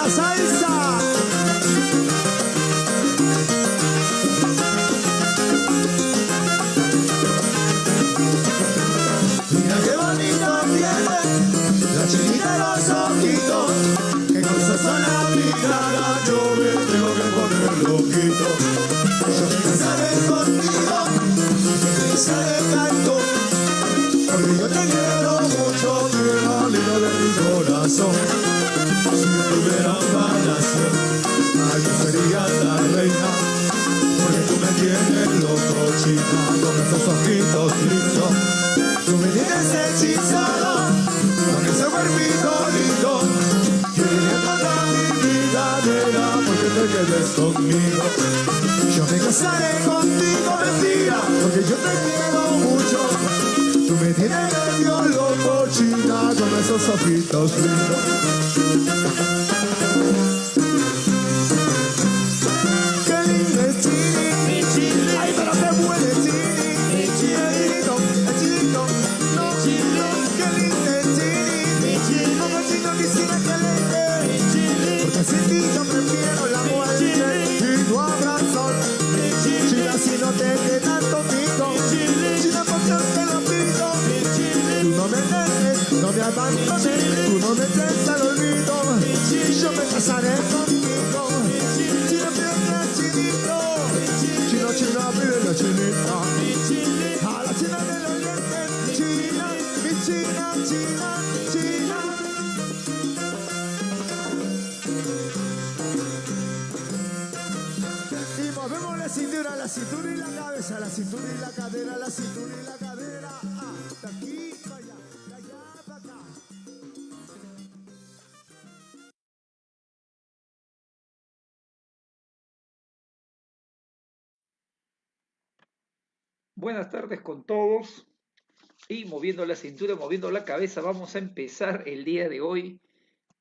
la salsa. Mira qué bonito tiene la chinita de los ojitos, que cosas son la mirada, yo me tengo que poner loquito. Yo me casaré contigo, me casaré canto, porque yo te quiero mucho, quiero lindo de mi corazón. Si tuviera un palacio, ay, yo sería la reina, porque tú me tienes loco, chica, con esos ojitos lindos. Tú me tienes hechizado con ese cuerpito lindo. Quería toda mi vida, nena, porque te quedes conmigo. Yo me casaré contigo, mentira, porque yo te quiero mucho. Tú me tienes medio loco, china, con esos ojitos lindos. Qué lindo es Chini, mi Chini. Ay, pero qué bueno es Chini, mi Chinito, el Chinito. No, no, qué lindo es Chini, mi Chini. Como chino quisiera que le dé, mi Chini. Porque sin ti yo prefiero la muerte y no habrá sol. China, si no te quedas conmigo, China, porque te lo pido. Tú no me dejes, no me abandones, tú no me des al olvido. Yo me casaré contigo. China, pide chinito. Chino, chino, pide la chinita. A la china de los dientes. China, mi china, china, china. Y movemos la cintura y la cabeza, la cintura y la cadera, la cintura y la cadera. De aquí para allá, de allá para acá. Buenas tardes con todos y moviendo la cintura, moviendo la cabeza, vamos a empezar el día de hoy.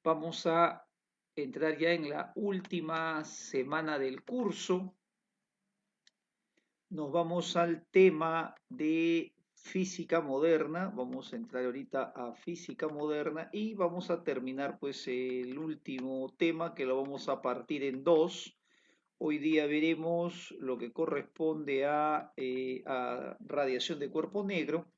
Vamos a entrar ya en la última semana del curso. Nos vamos al tema de física moderna. Vamos a entrar ahorita a física moderna y vamos a terminar pues el último tema que lo vamos a partir en dos. Hoy día veremos lo que corresponde a radiación de cuerpo negro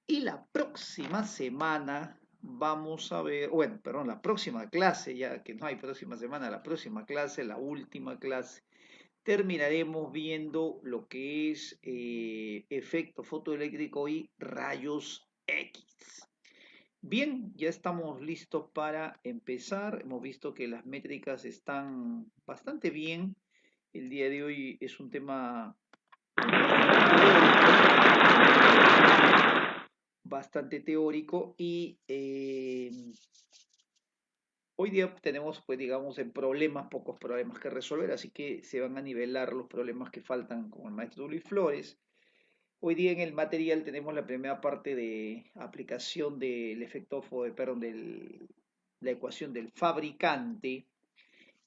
y la próxima semana vamos a ver, bueno, perdón, la próxima clase, ya que no hay próxima semana, la próxima clase, la última clase, terminaremos viendo lo que es efecto fotoeléctrico y rayos X. Bien, ya estamos listos para empezar. Hemos visto que las métricas están bastante bien. El día de hoy es un tema bastante teórico y hoy día tenemos, pues digamos, en problemas, pocos problemas que resolver, así que se van a nivelar los problemas que faltan con el maestro Luis Flores. Hoy día en el material tenemos la primera parte de aplicación del efecto, perdón, de la ecuación del fabricante.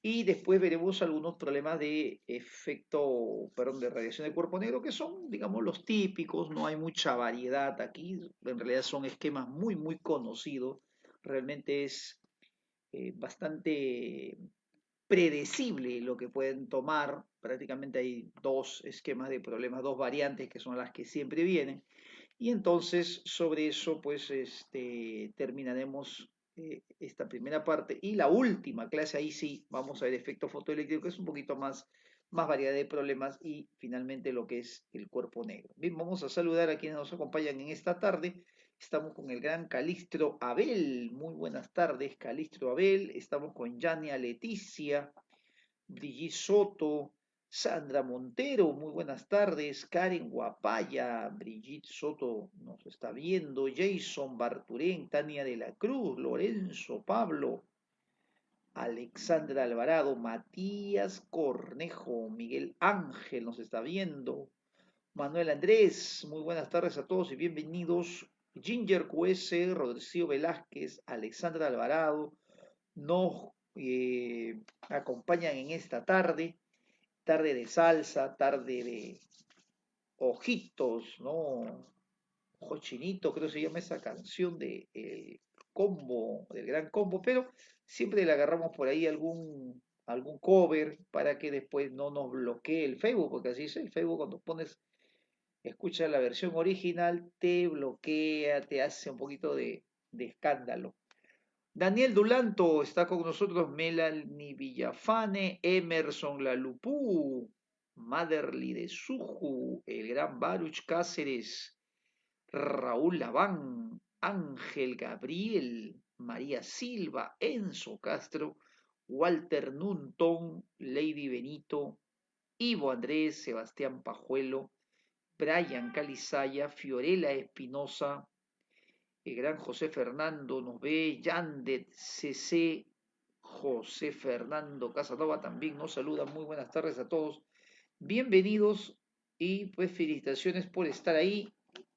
Y después veremos algunos problemas de efecto, perdón, de radiación de cuerpo negro, que son, digamos, los típicos, no hay mucha variedad aquí, en realidad son esquemas muy, muy conocidos, realmente es bastante predecible lo que pueden tomar, prácticamente hay dos esquemas de problemas, dos variantes que son las que siempre vienen, y entonces sobre eso pues terminaremos esta primera parte y la última clase, ahí sí vamos a ver efecto fotoeléctrico, que es un poquito más variedad de problemas y finalmente lo que es el cuerpo negro. Bien, vamos a saludar a quienes nos acompañan en esta tarde. Estamos con el gran Calistro Abel. Muy buenas tardes, Calistro Abel. Estamos con Yania Leticia, Brigitte Soto, Sandra Montero, muy buenas tardes. Karen Guapaya, Brigitte Soto nos está viendo. Jason Barturén, Tania de la Cruz, Lorenzo Pablo, Alexandra Alvarado, Matías Cornejo, Miguel Ángel nos está viendo. Manuel Andrés, muy buenas tardes a todos y bienvenidos. Ginger QS, Rodrigo Velázquez, Alexandra Alvarado nos acompañan en esta tarde, tarde de salsa, tarde de ojitos, ¿no? Ojo chinito, creo que se llama esa canción de combo, del gran combo, pero siempre le agarramos por ahí algún cover para que después no nos bloquee el Facebook, porque así es el Facebook cuando pones, escucha la versión original, te bloquea, te hace un poquito de escándalo. Daniel Dulanto está con nosotros, Melanie Villafane, Emerson Lalupú, Maderly de Suju, el gran Baruch Cáceres, Raúl Laván, Ángel Gabriel, María Silva, Enzo Castro, Walter Nunton, Lady Benito, Ivo Andrés, Sebastián Pajuelo, Brian Calizaya, Fiorella Espinosa, el gran José Fernando nos ve, Yandet CC, José Fernando Casanova también nos saluda. Muy buenas tardes a todos. Bienvenidos y pues felicitaciones por estar ahí.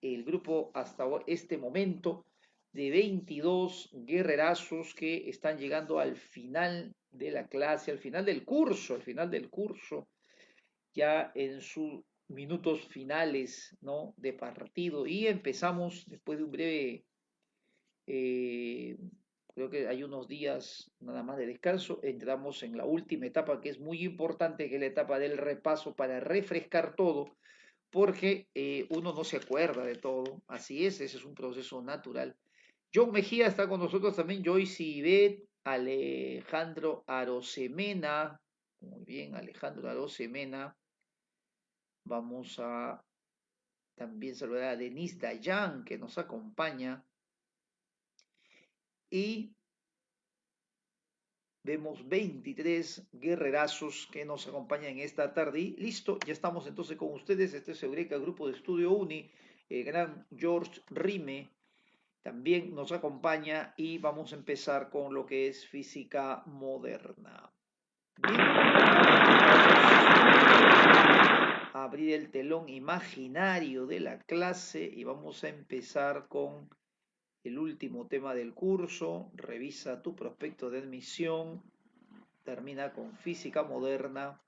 El grupo hasta este momento de 22 guerrerazos que están llegando al final de la clase, al final del curso, ya en sus minutos finales, ¿no?, de partido. Y empezamos después de un breve eh, creo que hay unos días nada más de descanso. Entramos en la última etapa que es muy importante, que es la etapa del repaso para refrescar todo, porque uno no se acuerda de todo. Así es, ese es un proceso natural. John Mejía está con nosotros también, Joyce Ibet, Alejandro Arosemena. Muy bien, Alejandro Arosemena. Vamos a también saludar a Denise Dayan, que nos acompaña. Y vemos 23 guerrerazos que nos acompañan en esta tarde. Y listo, ya estamos entonces con ustedes. Este es Eureka, Grupo de Estudio Uni. El gran George Rime también nos acompaña y vamos a empezar con lo que es física moderna. Bien, vamos a abrir el telón imaginario de la clase y vamos a empezar con el último tema del curso. Revisa tu prospecto de admisión. Termina con física moderna,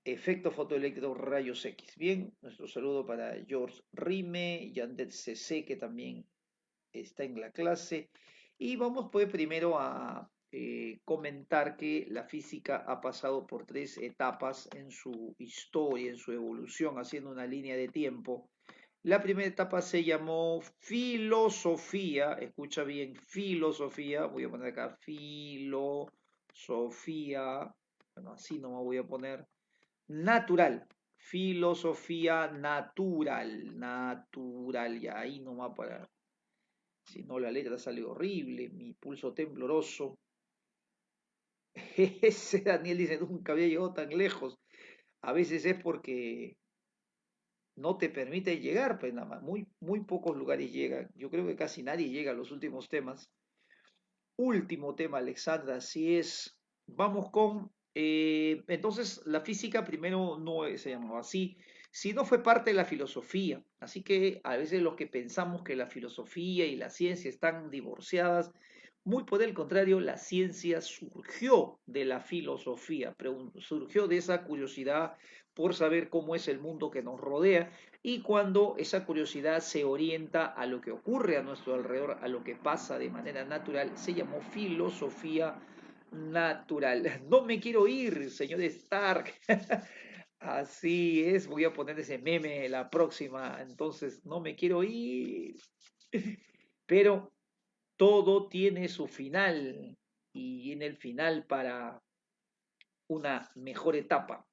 efecto fotoeléctrico, rayos X. Bien, nuestro saludo para George Rime, Yandet CC, que también está en la clase. Y vamos pues primero a comentar que la física ha pasado por 3 etapas en su historia, en su evolución, haciendo una línea de tiempo. La primera etapa se llamó filosofía, escucha bien, filosofía, voy a poner acá filosofía, bueno, así no me voy a poner, natural, filosofía natural, y ahí nomás para, si no la letra sale horrible, mi pulso tembloroso. Ese Daniel dice, nunca había llegado tan lejos. A veces es porque no te permite llegar, pues nada más, muy pocos lugares llegan. Yo creo que casi nadie llega a los últimos temas. Último tema, Alexandra, así es. Vamos con, entonces, la física primero no se llamaba así, sino fue parte de la filosofía. Así que a veces los que pensamos que la filosofía y la ciencia están divorciadas, muy por el contrario, la ciencia surgió de la filosofía, surgió de esa curiosidad por saber cómo es el mundo que nos rodea, y cuando esa curiosidad se orienta a lo que ocurre a nuestro alrededor, a lo que pasa de manera natural, se llamó filosofía natural. No me quiero ir, señor Stark. Así es, voy a poner ese meme la próxima. Entonces, no me quiero ir. Pero todo tiene su final y en el final para una mejor etapa.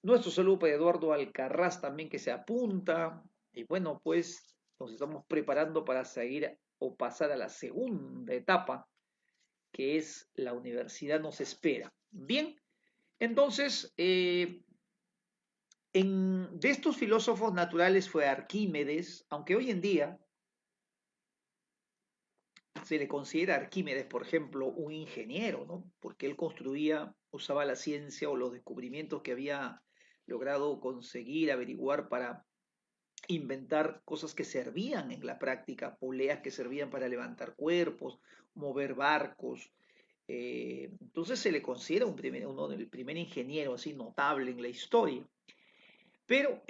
Nuestro saludo para Eduardo Alcarraz también que se apunta. Y bueno, pues nos estamos preparando para seguir o pasar a la segunda etapa, que es la universidad nos espera. Bien, entonces, de estos filósofos naturales fue Arquímedes, aunque hoy en día se le considera a Arquímedes, por ejemplo, un ingeniero, ¿no? Porque él construía, usaba la ciencia o los descubrimientos que había logrado conseguir, averiguar para inventar cosas que servían en la práctica, poleas que servían para levantar cuerpos, mover barcos. Entonces se le considera el primer ingeniero así notable en la historia. Pero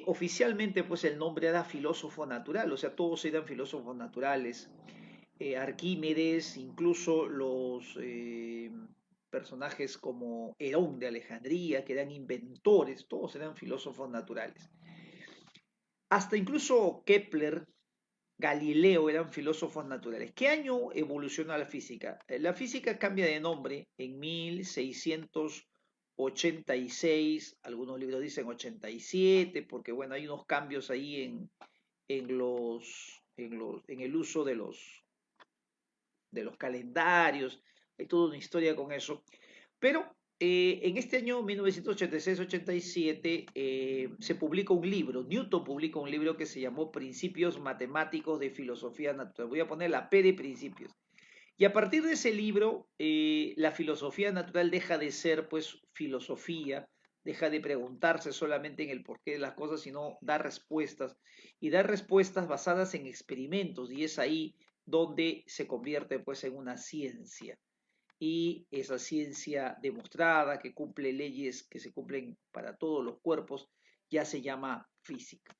oficialmente pues el nombre era filósofo natural, o sea, todos eran filósofos naturales. Arquímedes, incluso los personajes como Herón de Alejandría, que eran inventores, todos eran filósofos naturales. Hasta incluso Kepler, Galileo eran filósofos naturales. ¿Qué año evoluciona la física? La física cambia de nombre en 1686, algunos libros dicen 87, porque bueno, hay unos cambios ahí en el uso de los calendarios, hay toda una historia con eso. Pero en este año 1986-87 se publica un libro, Newton publica un libro que se llamó Principios Matemáticos de Filosofía Natural. Voy a poner la P de principios. Y a partir de ese libro, la filosofía natural deja de ser pues filosofía, deja de preguntarse solamente en el porqué de las cosas, sino dar respuestas y dar respuestas basadas en experimentos y es ahí donde se convierte pues en una ciencia y esa ciencia demostrada que cumple leyes que se cumplen para todos los cuerpos ya se llama física.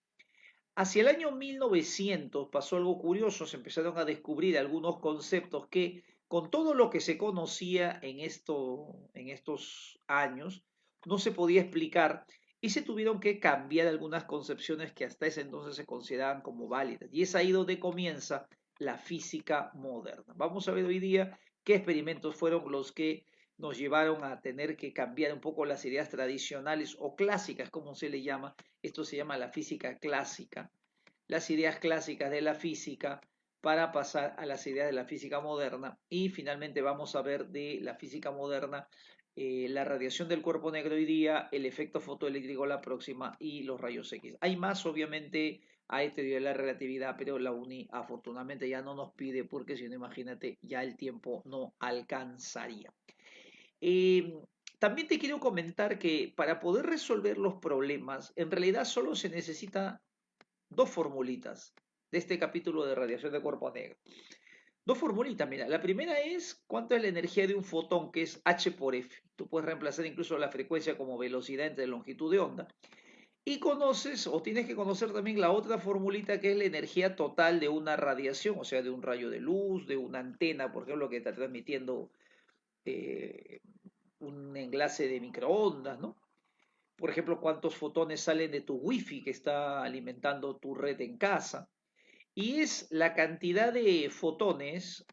Hacia el año 1900 pasó algo curioso, se empezaron a descubrir algunos conceptos que con todo lo que se conocía en estos años no se podía explicar y se tuvieron que cambiar algunas concepciones que hasta ese entonces se consideraban como válidas. Y es ahí donde comienza la física moderna. Vamos a ver hoy día qué experimentos fueron los que nos llevaron a tener que cambiar un poco las ideas tradicionales o clásicas, como se le llama. Esto se llama la física clásica, las ideas clásicas de la física para pasar a las ideas de la física moderna y finalmente vamos a ver de la física moderna la radiación del cuerpo negro hoy día, el efecto fotoeléctrico la próxima y los rayos X. Hay más obviamente a teoría de la relatividad, pero la UNI afortunadamente ya no nos pide porque si no imagínate ya el tiempo no alcanzaría. Eh, También te quiero comentar que para poder resolver los problemas, en realidad solo se necesita dos formulitas de este capítulo de radiación de cuerpo negro. Dos formulitas, mira. La primera es cuánto es la energía de un fotón, que es h por f. Tú puedes reemplazar incluso la frecuencia como velocidad entre longitud de onda. Y conoces, o tienes que conocer también la otra formulita, que es la energía total de una radiación, o sea, de un rayo de luz, de una antena, por ejemplo, que está transmitiendo eh, un enlace de microondas, ¿no? Por ejemplo, cuántos fotones salen de tu wifi que está alimentando tu red en casa. Y es la cantidad de fotones,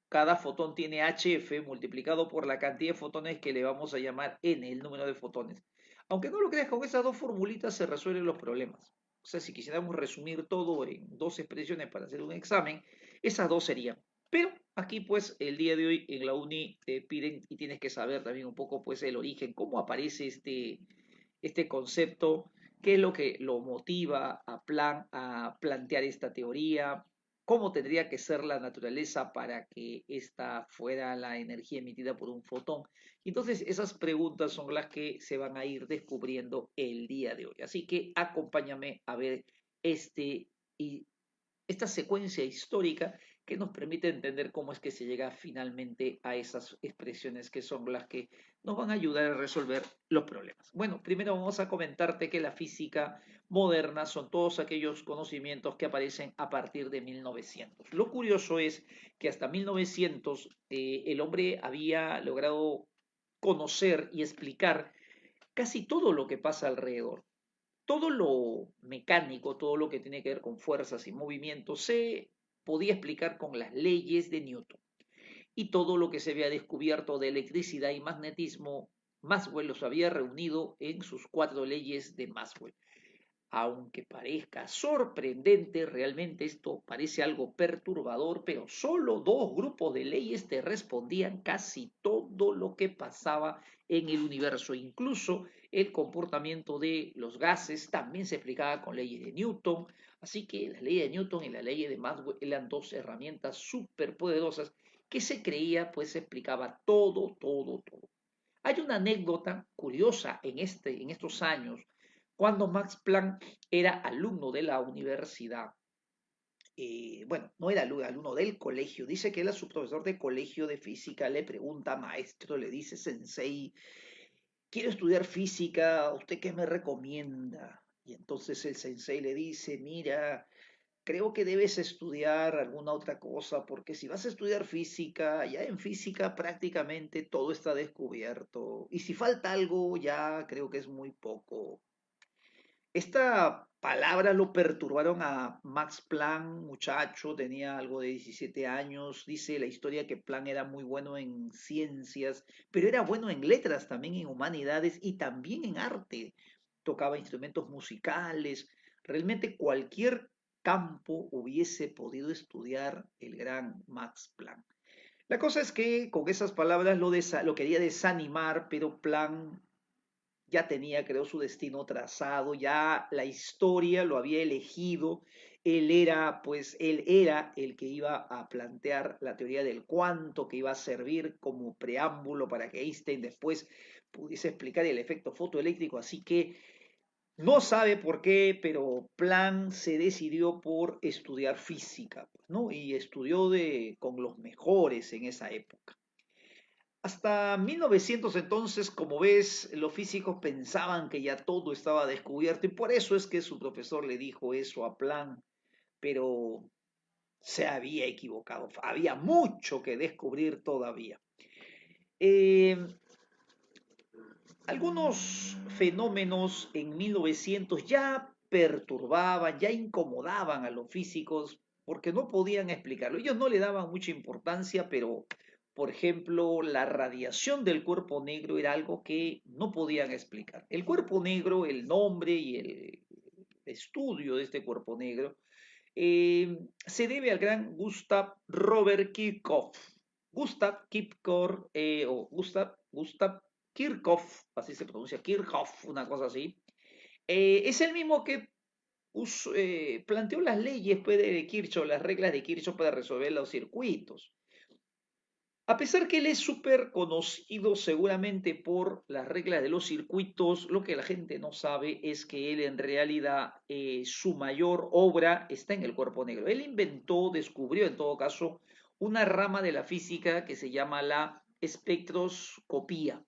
cada fotón tiene HF multiplicado por la cantidad de fotones que le vamos a llamar N, el número de fotones. Aunque no lo creas, con esas dos formulitas se resuelven los problemas. O sea, si quisiéramos resumir todo en dos expresiones para hacer un examen, esas dos serían. Pero aquí pues el día de hoy en la uni te piden y tienes que saber también un poco pues el origen, cómo aparece este concepto, qué es lo que lo motiva a plantear esta teoría, cómo tendría que ser la naturaleza para que esta fuera la energía emitida por un fotón. Entonces, esas preguntas son las que se van a ir descubriendo el día de hoy. Así que acompáñame a ver este y esta secuencia histórica que nos permite entender cómo es que se llega finalmente a esas expresiones que son las que nos van a ayudar a resolver los problemas. Bueno, primero vamos a comentarte que la física moderna son todos aquellos conocimientos que aparecen a partir de 1900. Lo curioso es que hasta 1900 el hombre había logrado conocer y explicar casi todo lo que pasa alrededor. Todo lo mecánico, todo lo que tiene que ver con fuerzas y movimientos, se podía explicar con las leyes de Newton. Y todo lo que se había descubierto de electricidad y magnetismo, Maxwell los había reunido en sus cuatro leyes de Maxwell. Aunque parezca sorprendente, realmente esto parece algo perturbador, pero solo dos grupos de leyes te respondían casi todo lo que pasaba en el universo. Incluso el comportamiento de los gases también se explicaba con leyes de Newton. Así que la ley de Newton y la ley de Maxwell eran dos herramientas súper poderosas que se creía pues explicaba todo, todo, todo. Hay una anécdota curiosa en estos años cuando Max Planck era alumno de la universidad. Bueno, no era alumno del colegio, dice que era su profesor de colegio de física, le pregunta, maestro, le dice, sensei, quiero estudiar física, ¿usted qué me recomienda? Y entonces el sensei le dice, mira, creo que debes estudiar alguna otra cosa, porque si vas a estudiar física, ya en física prácticamente todo está descubierto. Y si falta algo, ya creo que es muy poco. Esta palabra lo perturbaron a Max Planck, muchacho, tenía algo de 17 años. Dice la historia que Planck era muy bueno en ciencias, pero era bueno en letras, también en humanidades y también en arte. Tocaba instrumentos musicales. Realmente cualquier campo hubiese podido estudiar el gran Max Planck. La cosa es que con esas palabras lo quería desanimar, pero Planck ya tenía, creo, su destino trazado, ya la historia lo había elegido, él era el que iba a plantear la teoría del cuanto, que iba a servir como preámbulo para que Einstein después pudiese explicar el efecto fotoeléctrico, así que no sabe por qué, pero Planck se decidió por estudiar física, pues, ¿no? Y estudió con los mejores en esa época. Hasta 1900 entonces, como ves, los físicos pensaban que ya todo estaba descubierto y por eso es que su profesor le dijo eso a Planck, pero se había equivocado, había mucho que descubrir todavía. Eh, Algunos fenómenos en 1900 ya perturbaban, ya incomodaban a los físicos porque no podían explicarlo. Ellos no le daban mucha importancia, pero, por ejemplo, la radiación del cuerpo negro era algo que no podían explicar. El cuerpo negro, el nombre y el estudio de este cuerpo negro, se debe al gran Gustav Robert Kirchhoff. Gustav Kirchhoff, Gustav Kirchhoff, así se pronuncia, Kirchhoff, una cosa así, es el mismo que planteó las leyes pues, de Kirchhoff, las reglas de Kirchhoff para resolver los circuitos. A pesar que él es súper conocido seguramente por las reglas de los circuitos, lo que la gente no sabe es que él en realidad su mayor obra está en el cuerpo negro. Él inventó, descubrió en todo caso, una rama de la física que se llama la espectroscopía.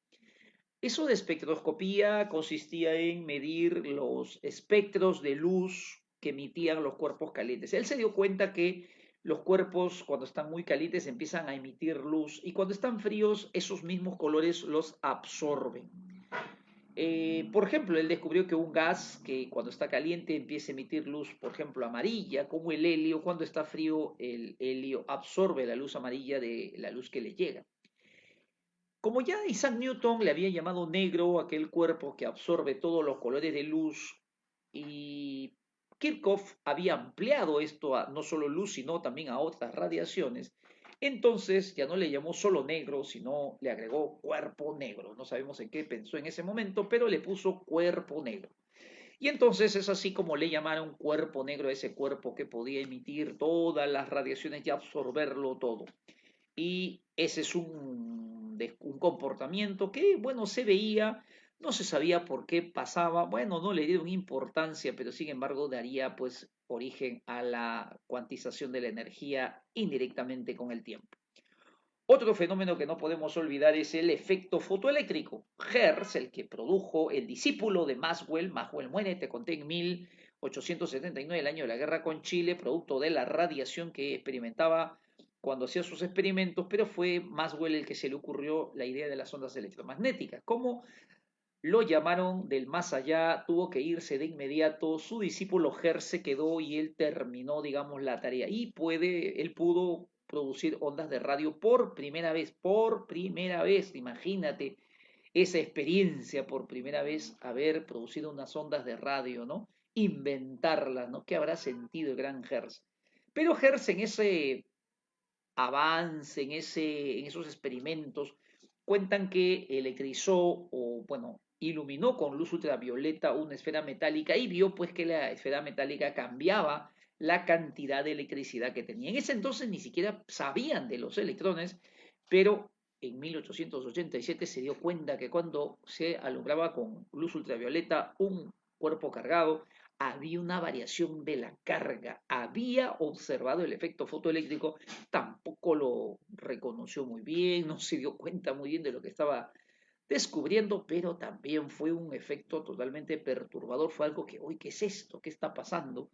Eso de espectroscopía consistía en medir los espectros de luz que emitían los cuerpos calientes. Él se dio cuenta que los cuerpos cuando están muy calientes empiezan a emitir luz y cuando están fríos esos mismos colores los absorben. Por ejemplo, él descubrió que un gas que cuando está caliente empieza a emitir luz, por ejemplo, amarilla, como el helio, cuando está frío el helio absorbe la luz amarilla de la luz que le llega. Como ya Isaac Newton le había llamado negro aquel cuerpo que absorbe todos los colores de luz, y Kirchhoff había ampliado esto a no solo luz, sino también a otras radiaciones, entonces ya no le llamó solo negro, sino le agregó cuerpo negro. No sabemos en qué pensó en ese momento, pero le puso cuerpo negro. Y entonces es así como le llamaron cuerpo negro a ese cuerpo que podía emitir todas las radiaciones y absorberlo todo. Y ese es un comportamiento que, bueno, se veía, no se sabía por qué pasaba, bueno, no le dieron importancia, pero sin embargo daría pues origen a la cuantización de la energía indirectamente con el tiempo. Otro fenómeno que no podemos olvidar es el efecto fotoeléctrico. Hertz, el que produjo el discípulo de Maxwell muere, te conté en 1879, el año de la guerra con Chile, producto de la radiación que experimentaba cuando hacía sus experimentos, pero fue Maxwell el que se le ocurrió la idea de las ondas electromagnéticas. Como lo llamaron del más allá, tuvo que irse de inmediato, su discípulo Hertz se quedó y él terminó, digamos, la tarea. Y él pudo producir ondas de radio por primera vez, imagínate esa experiencia por primera vez, haber producido unas ondas de radio, ¿no? Inventarlas, ¿no? ¿Qué habrá sentido el gran Hertz? Pero Hertz en ese avance, en esos experimentos, cuentan que electrizó o, bueno, iluminó con luz ultravioleta una esfera metálica y vio pues que la esfera metálica cambiaba la cantidad de electricidad que tenía. En ese entonces ni siquiera sabían de los electrones, pero en 1887 se dio cuenta que cuando se alumbraba con luz ultravioleta un cuerpo cargado, había una variación de la carga, había observado el efecto fotoeléctrico, tampoco lo reconoció muy bien, no se dio cuenta muy bien descubriendo, pero también fue un efecto totalmente perturbador, fue algo que, uy, ¿qué es esto? ¿Qué está pasando?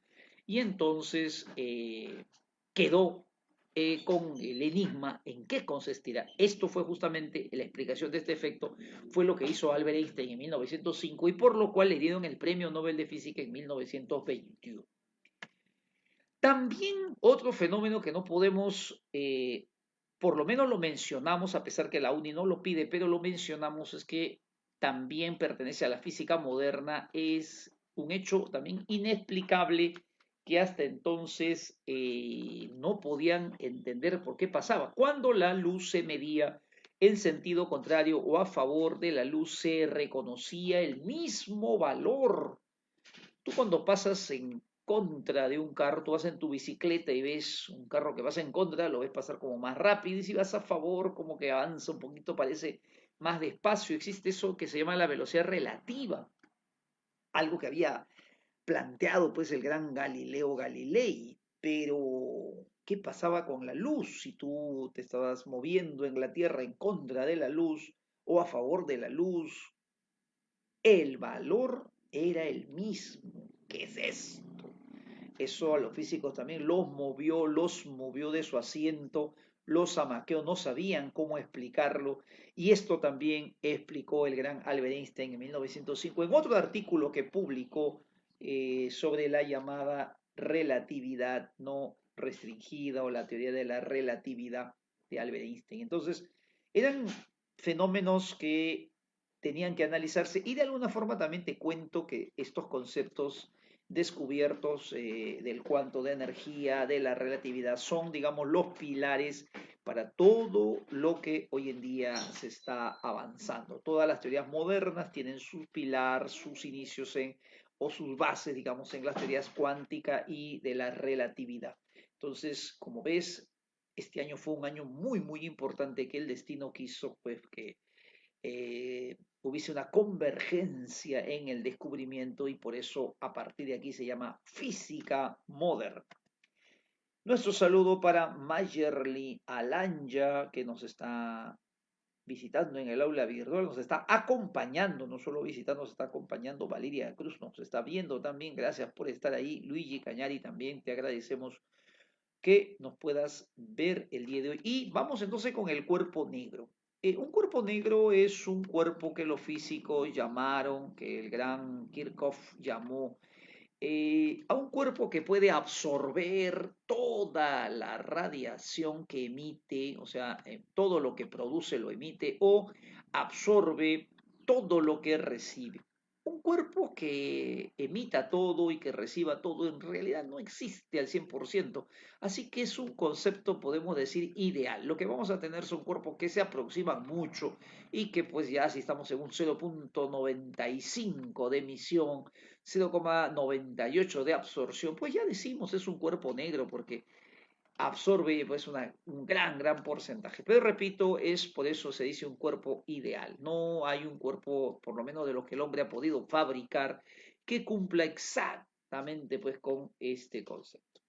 Y entonces quedó con el enigma en qué consistirá. Esto fue justamente la explicación de este efecto, fue lo que hizo Albert Einstein en 1905 y por lo cual le dieron el Premio Nobel de Física en 1921. También otro fenómeno que no podemos, por lo menos lo mencionamos, a pesar que la UNI no lo pide, pero lo mencionamos, es que también pertenece a la física moderna, es un hecho también inexplicable que hasta entonces no podían entender por qué pasaba. Cuando la luz se medía en sentido contrario o a favor de la luz, se reconocía el mismo valor. Tú cuando pasas en contra de un carro, tú vas en tu bicicleta y ves un carro que pasa en contra, lo ves pasar como más rápido, y si vas a favor, como que avanza un poquito, parece más despacio. Existe eso que se llama la velocidad relativa, algo que había planteado pues el gran Galileo Galilei, pero ¿qué pasaba con la luz si tú te estabas moviendo en la Tierra en contra de la luz o a favor de la luz? El valor era el mismo. ¿Qué es esto? Eso a los físicos también los movió de su asiento, los amaqueó, no sabían cómo explicarlo. Y esto también explicó el gran Albert Einstein en 1905 en otro artículo que publicó sobre la llamada relatividad no restringida o la teoría de la relatividad de Albert Einstein. Entonces, eran fenómenos que tenían que analizarse y de alguna forma también te cuento que estos conceptos descubiertos del cuanto de energía, de la relatividad, son, digamos, los pilares para todo lo que hoy en día se está avanzando. Todas las teorías modernas tienen su pilar, sus inicios en, o sus bases, digamos, en las teorías cuántica y de la relatividad. Entonces, como ves, este año fue un año muy, muy importante que el destino quiso, pues, que hubiese una convergencia en el descubrimiento y por eso a partir de aquí se llama física moderna. Nuestro saludo para Mayerly Alanya, que nos está visitando en el aula virtual, nos está acompañando, no solo visitando, nos está acompañando Valeria Cruz, nos está viendo también, gracias por estar ahí, Luigi Cañari también, te agradecemos que nos puedas ver el día de hoy. Y vamos entonces con el cuerpo negro. Un cuerpo negro es un cuerpo que los físicos llamaron, que el gran Kirchhoff llamó, a un cuerpo que puede absorber toda la radiación que emite, o sea, todo lo que produce lo emite, o absorbe todo lo que recibe. Un cuerpo que emita todo y que reciba todo en realidad no existe al 100%, así que es un concepto, podemos decir, ideal. Lo que vamos a tener son cuerpos que se aproximan mucho y que pues ya si estamos en un 0,95 de emisión, 0,98 de absorción, pues ya decimos es un cuerpo negro porque absorbe pues un gran porcentaje. Pero repito, es por eso se dice un cuerpo ideal. No hay un cuerpo, por lo menos de lo que el hombre ha podido fabricar, que cumpla exactamente pues con este concepto.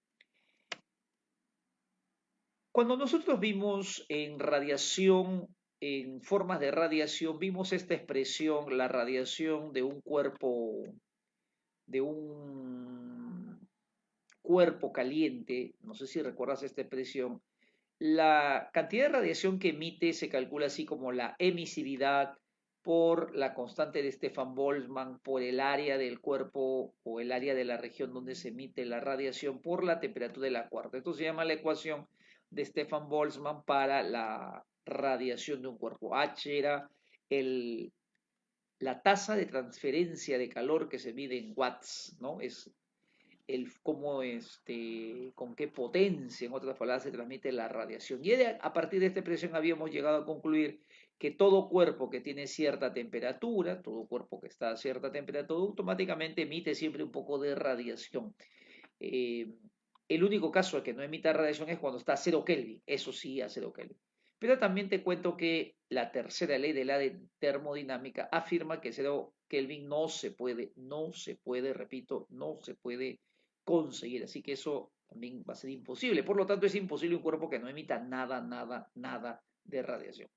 Cuando nosotros vimos en radiación, en formas de radiación, vimos esta expresión, la radiación de un cuerpo caliente, no sé si recuerdas esta expresión, la cantidad de radiación que emite se calcula así como la emisividad por la constante de Stefan Boltzmann, por el área del cuerpo o el área de la región donde se emite la radiación, por la temperatura de la cuarta. Esto se llama la ecuación de Stefan Boltzmann para la radiación de un cuerpo. H era la tasa de transferencia de calor que se mide en watts, ¿no? Es cómo, con qué potencia, en otras palabras, se transmite la radiación. Y a partir de esta expresión habíamos llegado a concluir que todo cuerpo que tiene cierta temperatura, todo cuerpo que está a cierta temperatura, automáticamente emite siempre un poco de radiación. Eh, el único caso de que no emita radiación es cuando está a 0 Kelvin, eso sí, a 0 Kelvin. Pero también te cuento que la tercera ley de la termodinámica afirma que 0 Kelvin no se puede, repito, no se puede conseguir. Así que eso también va a ser imposible. Por lo tanto, es imposible un cuerpo que no emita nada de radiación.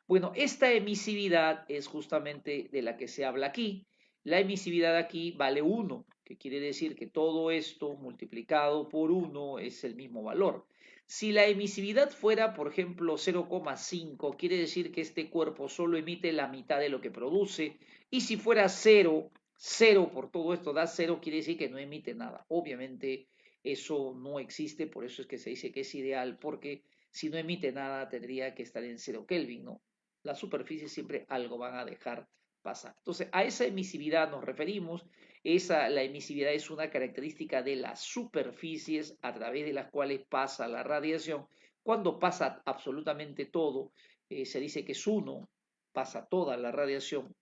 Bueno, esta emisividad es justamente de la que se habla aquí. La emisividad aquí vale 1, que quiere decir que todo esto multiplicado por 1 es el mismo valor. Si la emisividad fuera, por ejemplo, 0,5, quiere decir que este cuerpo solo emite la mitad de lo que produce. Y si fuera 0, 0 por todo esto da 0, quiere decir que no emite nada. Obviamente eso no existe, por eso es que se dice que es ideal, porque si no emite nada tendría que estar en 0 Kelvin, ¿no? La superficie siempre algo van a dejar pasar. Entonces, a esa emisividad nos referimos. La emisividad es una característica de las superficies a través de las cuales pasa la radiación. Cuando pasa absolutamente todo, se dice que es 1, pasa toda la radiación.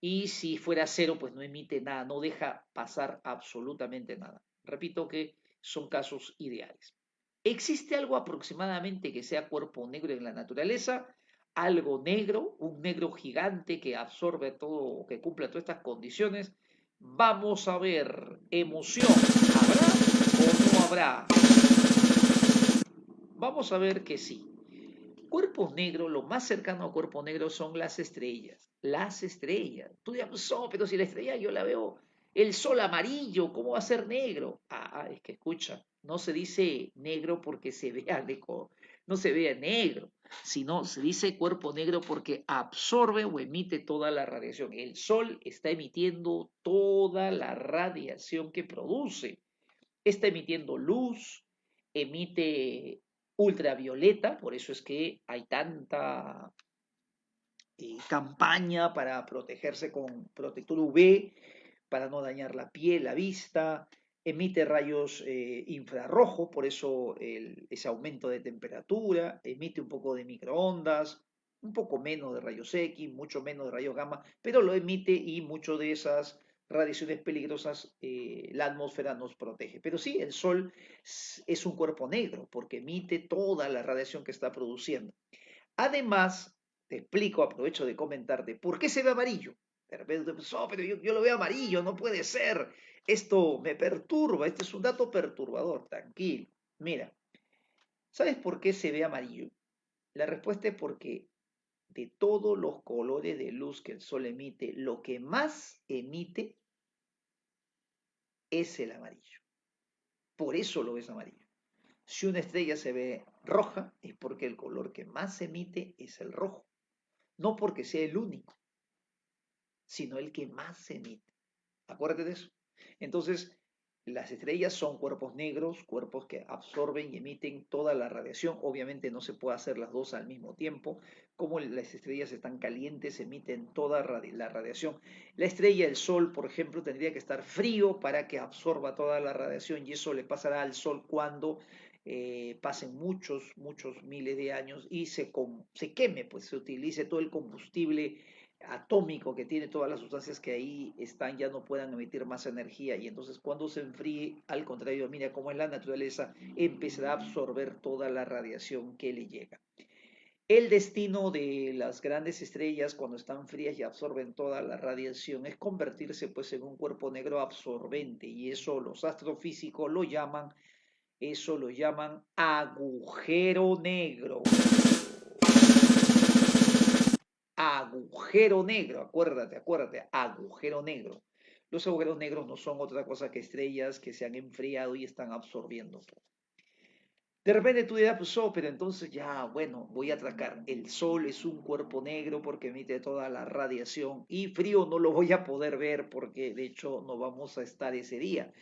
Y si fuera 0, pues no emite nada, no deja pasar absolutamente nada. Repito que son casos ideales. ¿Existe algo aproximadamente que sea cuerpo negro en la naturaleza? Algo negro, un negro gigante que absorbe todo, que cumpla todas estas condiciones. Vamos a ver, emoción, ¿habrá o no habrá? Vamos a ver que sí. Cuerpos negros, lo más cercano a cuerpo negro son las estrellas. Las estrellas. Tú dirás, "No, pero si la estrella yo la veo el sol amarillo, ¿cómo va a ser negro?" Es que escucha, no se dice negro porque se vea no se vea negro, sino se dice cuerpo negro porque absorbe o emite toda la radiación. El sol está emitiendo toda la radiación que produce. Está emitiendo luz, emite ultravioleta, por eso es que hay tanta campaña para protegerse con protector UV, para no dañar la piel, la vista, emite rayos infrarrojos, por eso ese aumento de temperatura, emite un poco de microondas, un poco menos de rayos X, mucho menos de rayos gamma, pero lo emite y mucho de esas radiaciones peligrosas la atmósfera nos protege. Pero sí, el Sol es un cuerpo negro porque emite toda la radiación que está produciendo. Además, te explico, aprovecho de comentarte, ¿por qué se ve amarillo? De repente, pues, oh, pero yo lo veo amarillo, no puede ser. Esto me perturba, este es un dato perturbador, tranquilo. Mira, ¿sabes por qué se ve amarillo? La respuesta es porque de todos los colores de luz que el sol emite, lo que más emite es el amarillo. Por eso lo ves amarillo. Si una estrella se ve roja, es porque el color que más emite es el rojo. No porque sea el único, sino el que más se emite. Acuérdate de eso. Entonces, las estrellas son cuerpos negros, cuerpos que absorben y emiten toda la radiación. Obviamente no se puede hacer las dos al mismo tiempo. Como las estrellas están calientes, emiten toda la radiación. La estrella, el Sol, por ejemplo, tendría que estar frío para que absorba toda la radiación y eso le pasará al Sol cuando pasen muchos miles de años y se queme, pues se utilice todo el combustible atómico que tiene todas las sustancias que ahí están ya no puedan emitir más energía y entonces cuando se enfríe, al contrario, mira cómo es la naturaleza, empezará a absorber toda la radiación que le llega. El destino de las grandes estrellas cuando están frías y absorben toda la radiación es convertirse pues en un cuerpo negro absorbente y eso los astrofísicos eso lo llaman agujero negro. Agujero negro, acuérdate, agujero negro. Los agujeros negros no son otra cosa que estrellas que se han enfriado y están absorbiendo. De repente tú dirás, pues, oh, pero entonces ya, bueno, voy a atracar. El sol es un cuerpo negro porque emite toda la radiación y frío no lo voy a poder ver porque de hecho no vamos a estar ese día.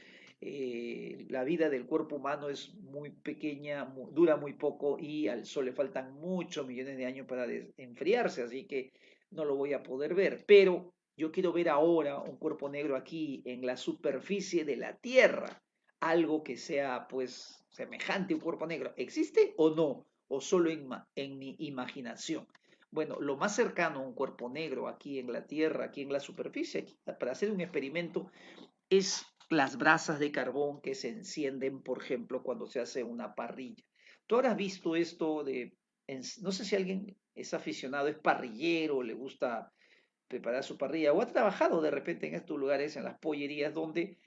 La vida del cuerpo humano es muy pequeña, dura muy poco y al sol le faltan muchos millones de años para enfriarse, así que no lo voy a poder ver. Pero yo quiero ver ahora un cuerpo negro aquí en la superficie de la Tierra, algo que sea pues semejante a un cuerpo negro. ¿Existe o no? ¿O solo en mi imaginación? Bueno, lo más cercano a un cuerpo negro aquí en la Tierra, aquí en la superficie, aquí, para hacer un experimento, es las brasas de carbón que se encienden, por ejemplo, cuando se hace una parrilla. Tú habrás visto esto no sé si alguien es aficionado, es parrillero, le gusta preparar su parrilla o ha trabajado de repente en estos lugares, en las pollerías, donde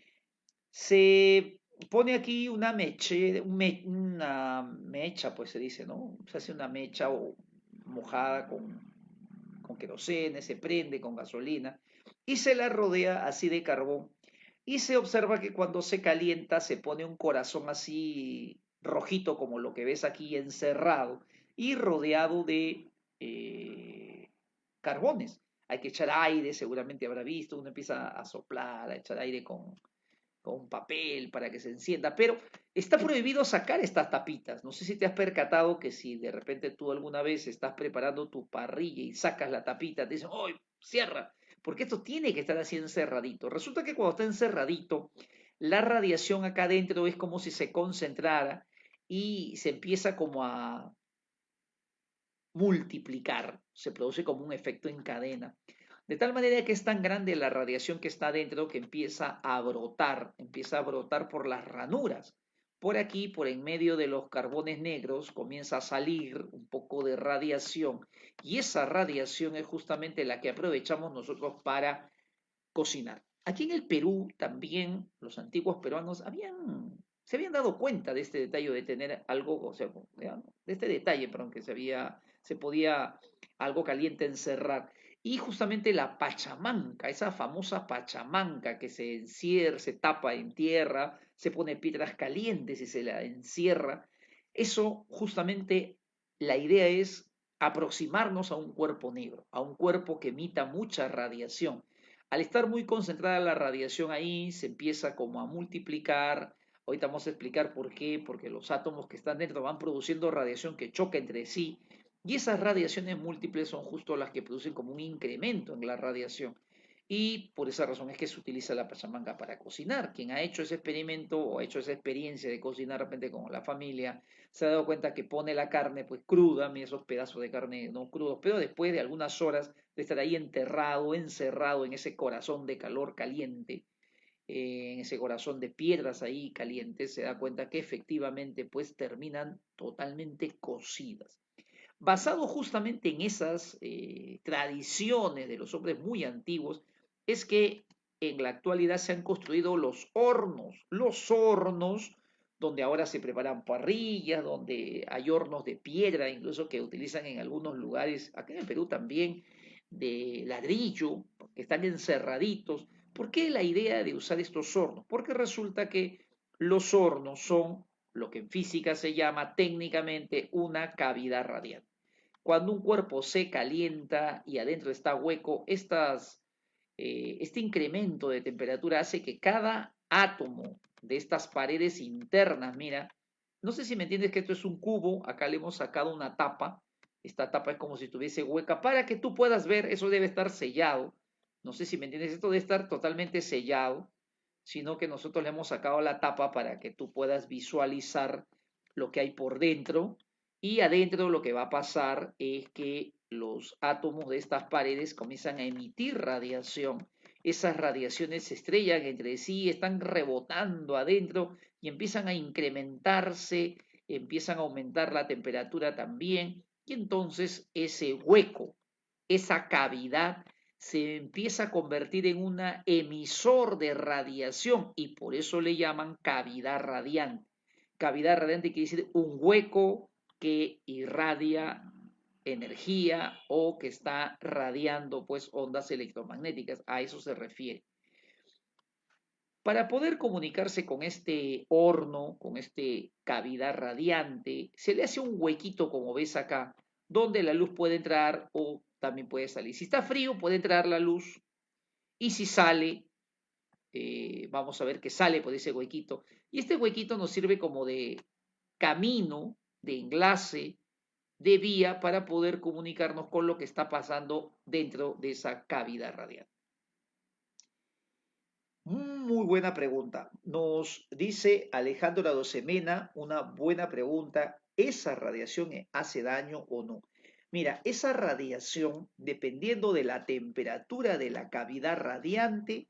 se pone aquí una mecha, pues se dice, ¿no? Se hace una mecha o mojada con querosene, se prende con gasolina y se la rodea así de carbón. Y se observa que cuando se calienta se pone un corazón así rojito como lo que ves aquí encerrado y rodeado de carbones. Hay que echar aire, seguramente habrá visto, uno empieza a soplar, a echar aire con un papel para que se encienda, pero está prohibido sacar estas tapitas. No sé si te has percatado que si de repente tú alguna vez estás preparando tu parrilla y sacas la tapita, te dicen, ¡oh, cierra! Porque esto tiene que estar así encerradito. Resulta que cuando está encerradito, la radiación acá adentro es como si se concentrara y se empieza como a multiplicar, se produce como un efecto en cadena. De tal manera que es tan grande la radiación que está dentro que empieza a brotar por las ranuras. Por aquí, por en medio de los carbones negros, comienza a salir un poco de radiación y esa radiación es justamente la que aprovechamos nosotros para cocinar. Aquí en el Perú también los antiguos peruanos se habían dado cuenta de este detalle de tener algo, o sea, de este detalle, perdón, que se podía algo caliente encerrar. Y justamente la pachamanca, esa famosa pachamanca que se encierra, se tapa en tierra, se pone piedras calientes y se la encierra, eso justamente la idea es aproximarnos a un cuerpo negro, a un cuerpo que emita mucha radiación. Al estar muy concentrada la radiación ahí, se empieza como a multiplicar. Ahorita vamos a explicar por qué, porque los átomos que están dentro van produciendo radiación que choca entre sí y esas radiaciones múltiples son justo las que producen como un incremento en la radiación. Y por esa razón es que se utiliza la pachamanca para cocinar. Quien ha hecho ese experimento o ha hecho esa experiencia de cocinar de repente con la familia, se ha dado cuenta que pone la carne pues cruda, esos pedazos de carne no crudos, pero después de algunas horas de estar ahí enterrado, encerrado en ese corazón de calor caliente, en ese corazón de piedras ahí calientes, se da cuenta que efectivamente pues terminan totalmente cocidas. Basado justamente en esas tradiciones de los hombres muy antiguos, es que en la actualidad se han construido los hornos donde ahora se preparan parrillas, donde hay hornos de piedra, incluso que utilizan en algunos lugares, acá en el Perú también, de ladrillo, que están encerraditos. ¿Por qué la idea de usar estos hornos? Porque resulta que los hornos son lo que en física se llama técnicamente una cavidad radiante. Cuando un cuerpo se calienta y adentro está hueco, este incremento de temperatura hace que cada átomo de estas paredes internas, mira, no sé si me entiendes que esto es un cubo, acá le hemos sacado una tapa, esta tapa es como si estuviese hueca, para que tú puedas ver, eso debe estar sellado, no sé si me entiendes, esto debe estar totalmente sellado, sino que nosotros le hemos sacado la tapa para que tú puedas visualizar lo que hay por dentro y adentro lo que va a pasar es que los átomos de estas paredes comienzan a emitir radiación. Esas radiaciones se estrellan entre sí, están rebotando adentro y empiezan a incrementarse, empiezan a aumentar la temperatura también. Y entonces ese hueco, esa cavidad, se empieza a convertir en un emisor de radiación y por eso le llaman cavidad radiante. Cavidad radiante quiere decir un hueco que irradia energía o que está radiando pues ondas electromagnéticas, a eso se refiere. Para poder comunicarse con este horno, con este cavidad radiante, se le hace un huequito como ves acá, donde la luz puede entrar o también puede salir. Si está frío puede entrar la luz y si sale, vamos a ver que sale por ese huequito. Y este huequito nos sirve como de camino, de enlace, de vía para poder comunicarnos con lo que está pasando dentro de esa cavidad radiante. Muy buena pregunta. Nos dice Alejandro Arosemena una buena pregunta. ¿Esa radiación hace daño o no? Mira, esa radiación, dependiendo de la temperatura de la cavidad radiante,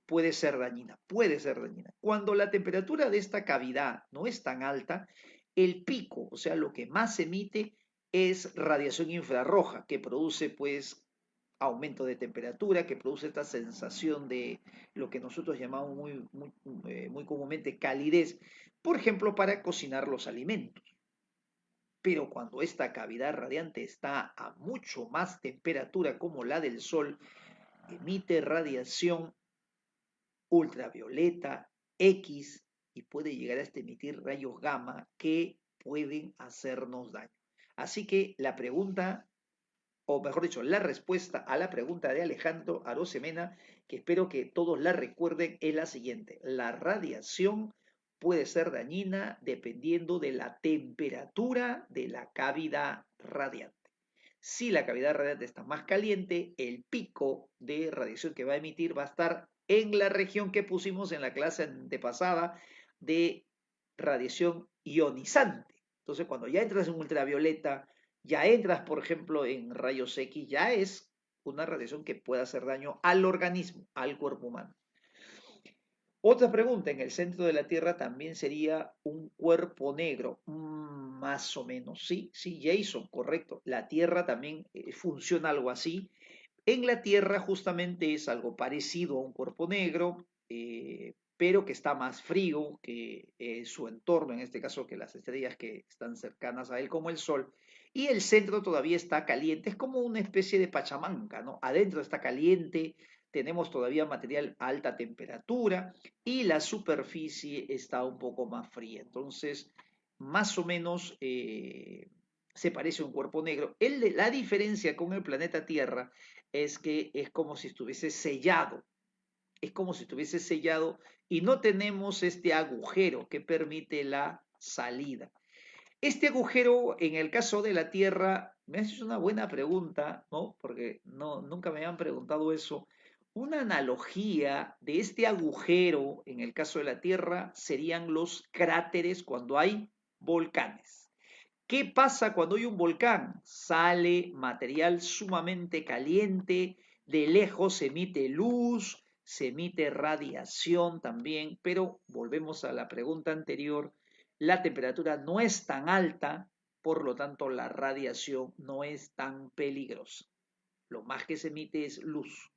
puede ser dañina. Puede ser dañina. Cuando la temperatura de esta cavidad no es tan alta, el pico, o sea, lo que más emite es radiación infrarroja, que produce pues aumento de temperatura, que produce esta sensación de lo que nosotros llamamos muy comúnmente calidez, por ejemplo, para cocinar los alimentos. Pero cuando esta cavidad radiante está a mucho más temperatura como la del Sol, emite radiación ultravioleta, X, y puede llegar hasta emitir rayos gamma que pueden hacernos daño. Así que la pregunta, o mejor dicho, la respuesta a la pregunta de Alejandro Arosemena, que espero que todos la recuerden, es la siguiente. La radiación puede ser dañina dependiendo de la temperatura de la cavidad radiante. Si la cavidad radiante está más caliente, el pico de radiación que va a emitir va a estar en la región que pusimos en la clase antepasada de radiación ionizante. Entonces, cuando ya entras en ultravioleta, ya entras, por ejemplo, en rayos X, ya es una radiación que puede hacer daño al organismo, al cuerpo humano. Otra pregunta, en el centro de la Tierra también sería un cuerpo negro. Más o menos, sí, sí, Jason, correcto. La Tierra también funciona algo así. En la Tierra justamente es algo parecido a un cuerpo negro, pero que está más frío que su entorno, en este caso que las estrellas que están cercanas a él como el Sol. Y el centro todavía está caliente, es como una especie de pachamanca, ¿no? Adentro está caliente, tenemos todavía material a alta temperatura y la superficie está un poco más fría. Entonces, más o menos se parece a un cuerpo negro. La diferencia con el planeta Tierra es que es como si estuviese sellado, es como si estuviese sellado y no tenemos este agujero que permite la salida. Este agujero, en el caso de la Tierra, me haces una buena pregunta, ¿no? Porque no, nunca me han preguntado eso. Una analogía de este agujero, en el caso de la Tierra, serían los cráteres cuando hay volcanes. ¿Qué pasa cuando hay un volcán? Sale material sumamente caliente, de lejos se emite luz, se emite radiación también, pero volvemos a la pregunta anterior, la temperatura no es tan alta, por lo tanto la radiación no es tan peligrosa. Lo más que se emite es luz.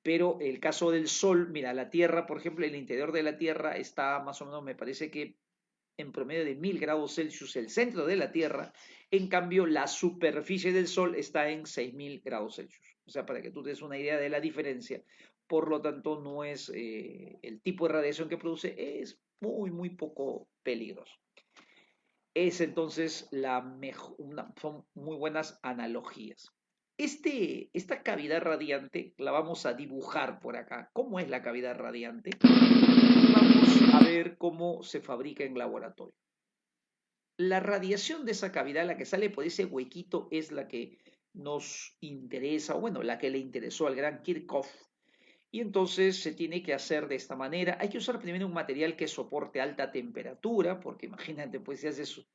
Pero el caso del Sol, mira, la Tierra, por ejemplo, el interior de la Tierra está más o menos, me parece que en promedio de 1000 grados Celsius el centro de la Tierra, en cambio la superficie del Sol está en 6000 grados Celsius. O sea, para que tú te des una idea de la diferencia, por lo tanto no es el tipo de radiación que produce, es muy, muy poco peligroso. Es entonces son muy buenas analogías. Esta cavidad radiante la vamos a dibujar por acá. ¿Cómo es la cavidad radiante? Vamos a ver cómo se fabrica en laboratorio. La radiación de esa cavidad, la que sale por ese huequito, es la que nos interesa, o bueno, la que le interesó al gran Kirchhoff. Y entonces se tiene que hacer de esta manera. Hay que usar primero un material que soporte alta temperatura, porque imagínate, pues si haces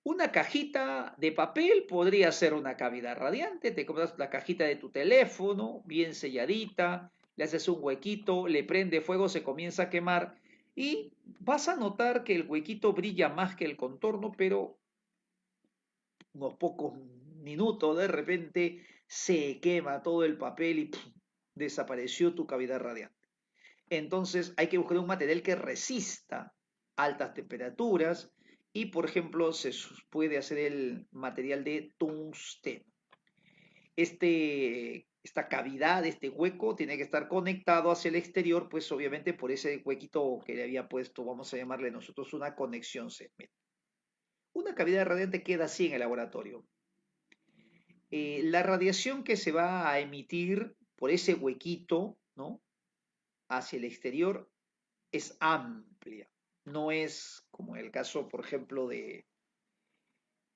una cajita de papel, podría ser una cavidad radiante. Te compras la cajita de tu teléfono, bien selladita, le haces un huequito, le prende fuego, se comienza a quemar y vas a notar que el huequito brilla más que el contorno, pero unos pocos minutos de repente se quema todo el papel y ¡pum! Desapareció tu cavidad radiante. Entonces hay que buscar un material que resista altas temperaturas y, por ejemplo, se puede hacer el material de tungsteno. Esta cavidad, este hueco, tiene que estar conectado hacia el exterior, pues obviamente por ese huequito que le había puesto, vamos a llamarle nosotros una conexión segment. Una cavidad radiante queda así en el laboratorio. La radiación que se va a emitir por ese huequito, ¿no?, hacia el exterior es amplia. No es como en el caso, por ejemplo, de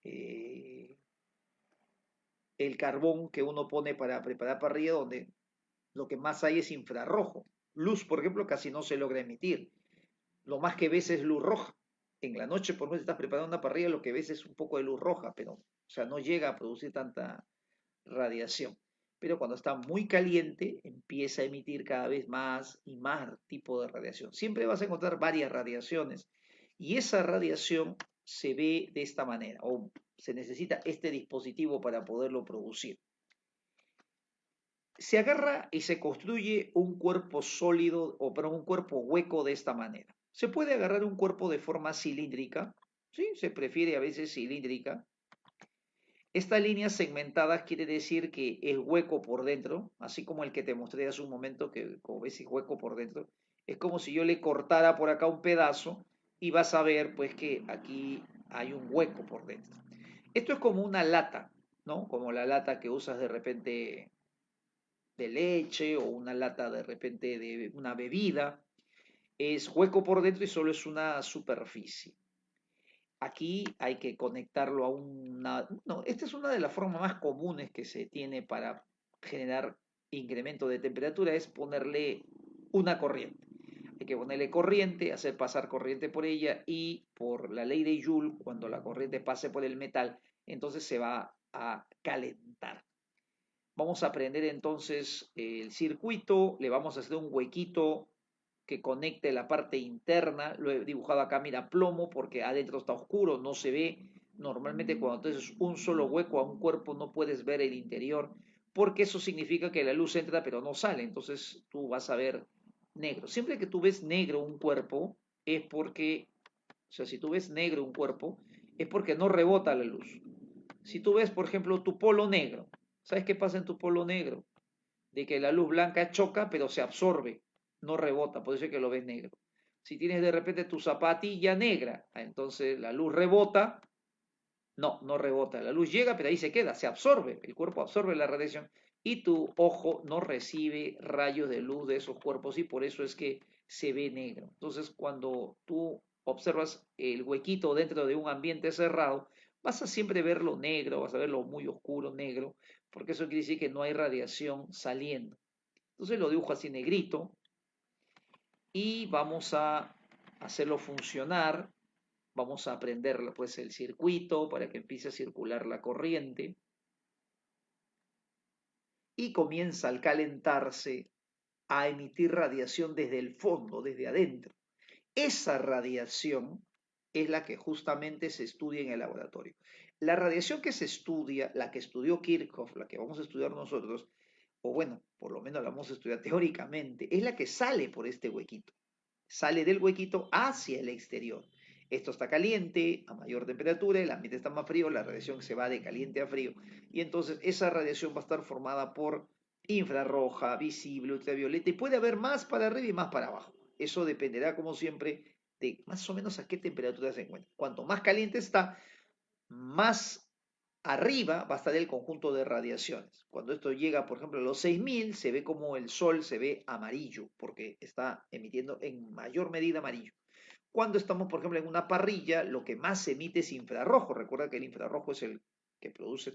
eh, el carbón que uno pone para preparar parrilla, donde lo que más hay es infrarrojo. Luz, por ejemplo, casi no se logra emitir. Lo más que ves es luz roja. En la noche, por ejemplo, si estás preparando una parrilla, lo que ves es un poco de luz roja, pero, o sea, no llega a producir tanta radiación. Pero cuando está muy caliente, empieza a emitir cada vez más y más tipo de radiación. Siempre vas a encontrar varias radiaciones y esa radiación se ve de esta manera o se necesita este dispositivo para poderlo producir. Se agarra y se construye un cuerpo sólido o perdón, un cuerpo hueco de esta manera. Se puede agarrar un cuerpo de forma cilíndrica, ¿sí? Se prefiere a veces cilíndrica, Estas líneas segmentadas quiere decir que es hueco por dentro, así como el que te mostré hace un momento, que como ves es hueco por dentro. Es como si yo le cortara por acá un pedazo y vas a ver pues que aquí hay un hueco por dentro. Esto es como una lata, ¿no? Como la lata que usas de repente de leche o una lata de repente de una bebida. Es hueco por dentro y solo es una superficie. Aquí hay que conectarlo a una... No, esta es una de las formas más comunes que se tiene para generar incremento de temperatura, es ponerle una corriente. Hay que ponerle corriente, hacer pasar corriente por ella y por la ley de Joule, cuando la corriente pase por el metal, entonces se va a calentar. Vamos a prender entonces el circuito, le vamos a hacer un huequito que conecte la parte interna. Lo he dibujado acá, mira, plomo, porque adentro está oscuro, no se ve. Normalmente cuando tienes un solo hueco a un cuerpo no puedes ver el interior, porque eso significa que la luz entra pero no sale, entonces tú vas a ver negro. Siempre que tú ves negro un cuerpo, es porque, o sea, si tú ves negro un cuerpo, es porque no rebota la luz. Si tú ves, por ejemplo, tu polo negro, ¿sabes qué pasa en tu polo negro? De que la luz blanca choca, pero se absorbe, no rebota, por eso es que lo ves negro. Si tienes de repente tu zapatilla negra, entonces la luz rebota, no, no rebota. La luz llega, pero ahí se queda, se absorbe, el cuerpo absorbe la radiación y tu ojo no recibe rayos de luz de esos cuerpos y por eso es que se ve negro. Entonces, cuando tú observas el huequito dentro de un ambiente cerrado, vas a siempre verlo negro, vas a verlo muy oscuro, negro, porque eso quiere decir que no hay radiación saliendo. Entonces lo dibujo así negrito y vamos a hacerlo funcionar. Vamos a prender pues el circuito para que empiece a circular la corriente y comienza al calentarse a emitir radiación desde el fondo, desde adentro. Esa radiación es la que justamente se estudia en el laboratorio. La radiación que se estudia, la que estudió Kirchhoff, la que vamos a estudiar nosotros, o bueno, por lo menos la vamos a estudiar teóricamente, es la que sale por este huequito. Sale del huequito hacia el exterior. Esto está caliente, a mayor temperatura, el ambiente está más frío, la radiación se va de caliente a frío. Y entonces esa radiación va a estar formada por infrarroja, visible, ultravioleta, y puede haber más para arriba y más para abajo. Eso dependerá, como siempre, de más o menos a qué temperatura se encuentra. Cuanto más caliente está, más arriba va a estar el conjunto de radiaciones. Cuando esto llega, por ejemplo, a los 6000, se ve como el Sol se ve amarillo, porque está emitiendo en mayor medida amarillo. Cuando estamos, por ejemplo, en una parrilla, lo que más se emite es infrarrojo. Recuerda que el infrarrojo es el que produce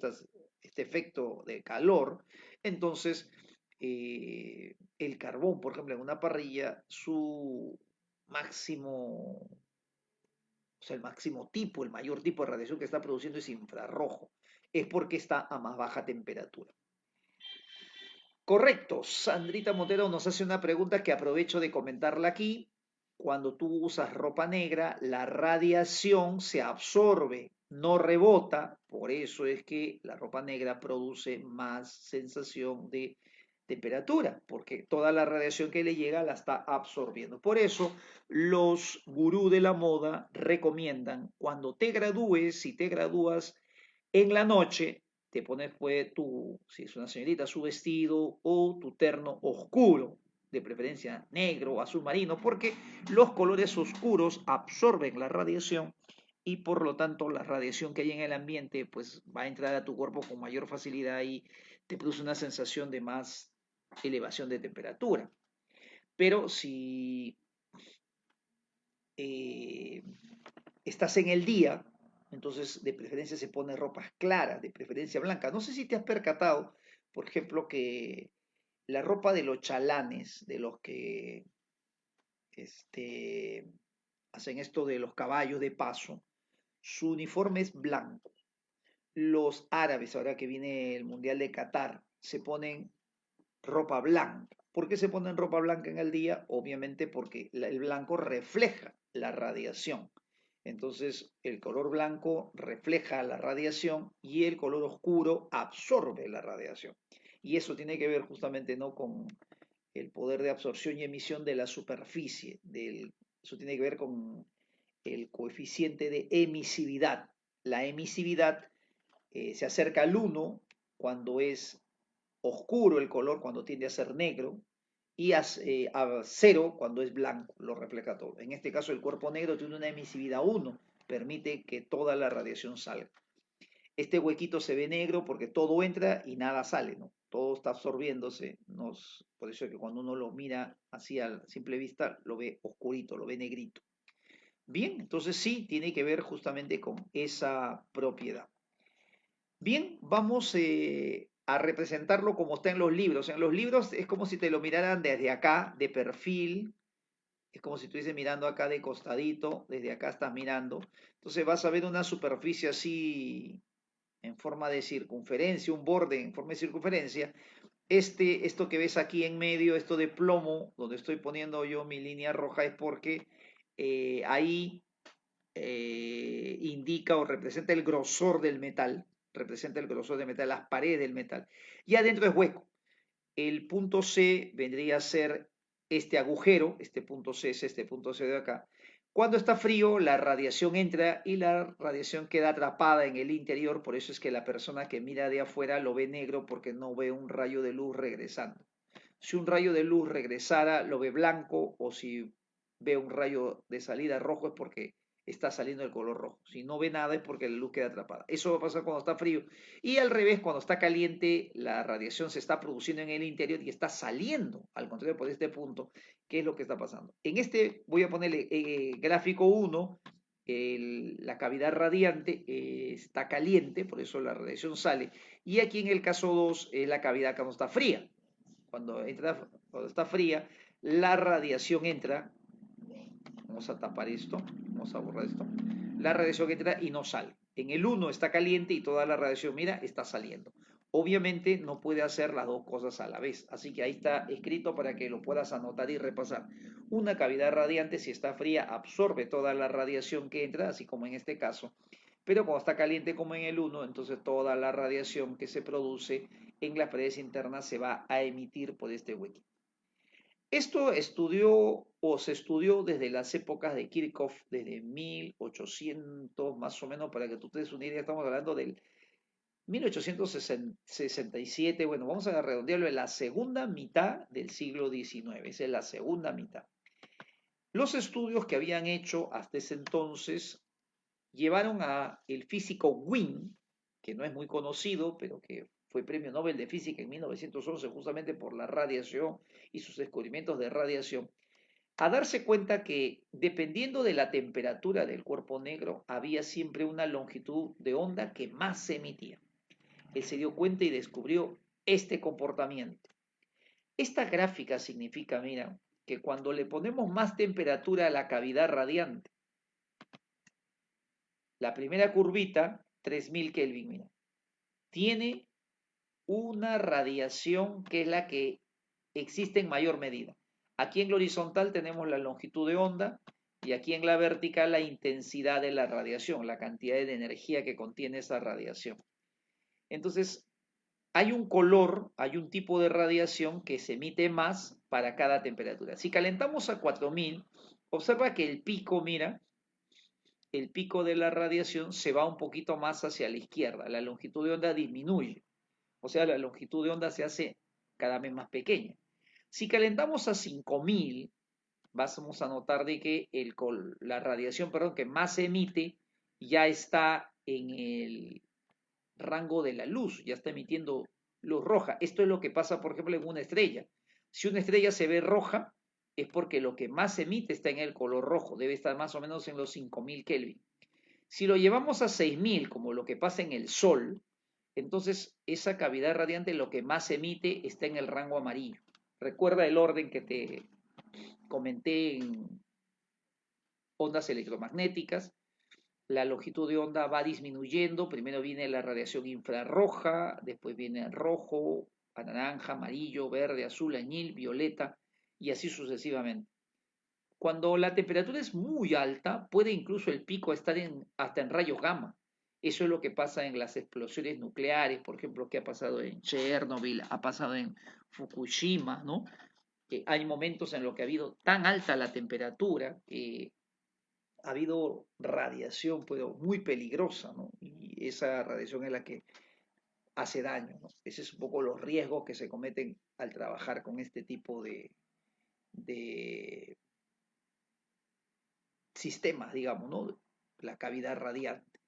este efecto de calor. Entonces, el carbón, por ejemplo, en una parrilla, su máximo, o sea, el máximo tipo, el mayor tipo de radiación que está produciendo es infrarrojo. Es porque está a más baja temperatura. Correcto. Sandrita Montero nos hace una pregunta que aprovecho de comentarla aquí. Cuando tú usas ropa negra, la radiación se absorbe, no rebota. Por eso es que la ropa negra produce más sensación de temperatura, porque toda la radiación que le llega la está absorbiendo. Por eso los gurús de la moda recomiendan cuando te gradúes, si te gradúas en la noche, te pones pues si es una señorita, su vestido o tu terno oscuro, de preferencia negro o azul marino, porque los colores oscuros absorben la radiación y por lo tanto la radiación que hay en el ambiente pues va a entrar a tu cuerpo con mayor facilidad y te produce una sensación de más elevación de temperatura. Pero si eh, estás en el día, entonces de preferencia se pone ropas claras, de preferencia blanca. No sé si te has percatado, por ejemplo, que la ropa de los chalanes, de los que este, hacen esto de los caballos de paso, su uniforme es blanco. Los árabes, ahora que viene el Mundial de Qatar, se ponen ropa blanca. ¿Por qué se ponen ropa blanca en el día? Obviamente porque el blanco refleja la radiación. Entonces, el color blanco refleja la radiación y el color oscuro absorbe la radiación. Y eso tiene que ver justamente no con el poder de absorción y emisión de la superficie, eso tiene que ver con el coeficiente de emisividad. La emisividad se acerca al 1 cuando es oscuro el color, cuando tiende a ser negro, y a 0 cuando es blanco, lo refleja todo. En este caso el cuerpo negro tiene una emisividad 1, permite que toda la radiación salga. Este huequito se ve negro porque todo entra y nada sale, ¿no? Todo está absorbiéndose, por eso es que cuando uno lo mira así a simple vista, lo ve oscurito, lo ve negrito. Bien, entonces sí, tiene que ver justamente con esa propiedad. Bien, vamos a representarlo como está en los libros. En los libros es como si te lo miraran desde acá, de perfil, es como si estuviese mirando acá de costadito, desde acá estás mirando. Entonces vas a ver una superficie así en forma de circunferencia, un borde en forma de circunferencia. Esto que ves aquí en medio, esto de plomo, donde estoy poniendo yo mi línea roja, es porque ahí indica o representa el grosor del metal, representa el grosor del metal, las paredes del metal. Y adentro es hueco. El punto C vendría a ser este agujero, este punto C es este punto C de acá. Cuando está frío, la radiación entra y la radiación queda atrapada en el interior, por eso es que la persona que mira de afuera lo ve negro porque no ve un rayo de luz regresando. Si un rayo de luz regresara, lo ve blanco, o si ve un rayo de salida rojo es porque está saliendo el color rojo. Si no ve nada es porque la luz queda atrapada. Eso va a pasar cuando está frío. Y al revés, cuando está caliente, la radiación se está produciendo en el interior y está saliendo, al contrario, por este punto, ¿qué es lo que está pasando? En este voy a ponerle gráfico 1, la cavidad radiante está caliente, por eso la radiación sale. Y aquí en el caso 2 es la cavidad cuando está fría. Cuando está fría, la radiación entra. Vamos a tapar esto, vamos a borrar esto. La radiación entra y no sale. En el 1 está caliente y toda la radiación, mira, está saliendo. Obviamente no puede hacer las dos cosas a la vez, así que ahí está escrito para que lo puedas anotar y repasar. Una cavidad radiante, si está fría, absorbe toda la radiación que entra, así como en este caso, pero cuando está caliente como en el 1, entonces toda la radiación que se produce en las paredes internas se va a emitir por este huequito. Esto se estudió desde las épocas de Kirchhoff, desde 1800 más o menos, para que tú te des una idea, estamos hablando del 1867, bueno, vamos a redondearlo en la segunda mitad del siglo XIX, esa es la segunda mitad. Los estudios que habían hecho hasta ese entonces llevaron a el físico Wien, que no es muy conocido, pero que fue premio Nobel de Física en 1911 justamente por la radiación y sus descubrimientos de radiación, a darse cuenta que dependiendo de la temperatura del cuerpo negro había siempre una longitud de onda que más se emitía. Él se dio cuenta y descubrió este comportamiento. Esta gráfica significa, mira, que cuando le ponemos más temperatura a la cavidad radiante, la primera curvita, 3000 Kelvin, mira, tiene una radiación que es la que existe en mayor medida. Aquí en la horizontal tenemos la longitud de onda y aquí en la vertical la intensidad de la radiación, la cantidad de energía que contiene esa radiación. Entonces, hay un color, hay un tipo de radiación que se emite más para cada temperatura. Si calentamos a 4000, observa que el pico, mira, el pico de la radiación se va un poquito más hacia la izquierda, la longitud de onda disminuye, o sea, la longitud de onda se hace cada vez más pequeña. Si calentamos a 5000, vamos a notar de que la radiación, que más se emite ya está en el rango de la luz, ya está emitiendo luz roja. Esto es lo que pasa, por ejemplo, en una estrella. Si una estrella se ve roja, es porque lo que más se emite está en el color rojo, debe estar más o menos en los 5000 Kelvin. Si lo llevamos a 6000, como lo que pasa en el Sol, entonces esa cavidad radiante lo que más emite está en el rango amarillo. Recuerda el orden que te comenté en ondas electromagnéticas. La longitud de onda va disminuyendo, primero viene la radiación infrarroja, después viene el rojo, a naranja, amarillo, verde, azul, añil, violeta y así sucesivamente. Cuando la temperatura es muy alta, puede incluso el pico estar hasta en rayos gamma. Eso es lo que pasa en las explosiones nucleares, por ejemplo, que ha pasado en Chernobyl, ha pasado en Fukushima, ¿no? Que hay momentos en los que ha habido tan alta la temperatura que ha habido radiación, pero muy peligrosa, ¿no? Y esa radiación es la que hace daño, ¿no? Ese es un poco los riesgos que se cometen al trabajar con este tipo de sistemas, digamos, ¿no? La cavidad radiante.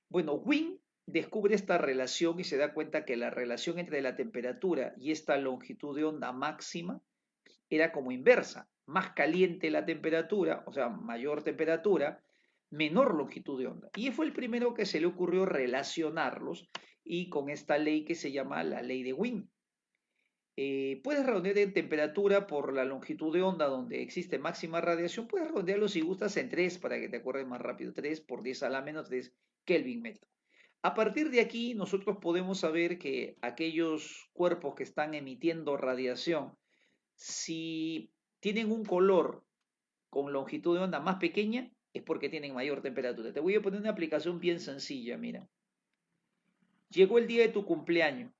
Bueno, Wing descubre esta relación y se da cuenta que la relación entre la temperatura y esta longitud de onda máxima era como inversa. Más caliente la temperatura, o sea, mayor temperatura, menor longitud de onda. Y fue el primero que se le ocurrió relacionarlos y con esta ley que se llama la ley de Wing. Puedes redondear en temperatura por la longitud de onda donde existe máxima radiación, puedes redondearlo si gustas en 3 para que te acuerdes más rápido, 3 por 10 a la menos 3 Kelvin metro. A partir de aquí nosotros podemos saber que aquellos cuerpos que están emitiendo radiación, si tienen un color con longitud de onda más pequeña, es porque tienen mayor temperatura. Te voy a poner una aplicación bien sencilla, mira. Llegó el día de tu cumpleaños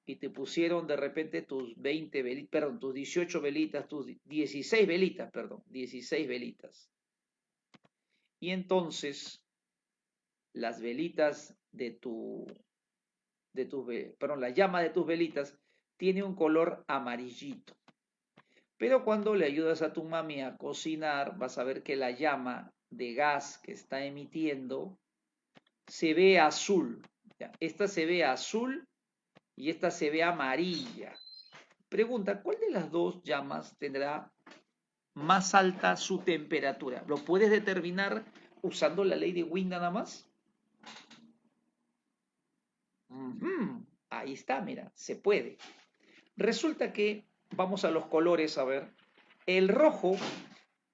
y te pusieron de repente tus 20 velitas, perdón, tus 18 velitas, tus 16 velitas, perdón, 16 velitas. Y entonces las velitas perdón, la llama de tus velitas tiene un color amarillito. Pero cuando le ayudas a tu mami a cocinar, vas a ver que la llama de gas que está emitiendo se ve azul. ¿Ya? Esta se ve azul y esta se ve amarilla. Pregunta, ¿cuál de las dos llamas tendrá más alta su temperatura? ¿Lo puedes determinar usando la ley de Wien nada más? Ahí está, mira, se puede. Resulta que, vamos a los colores a ver, el rojo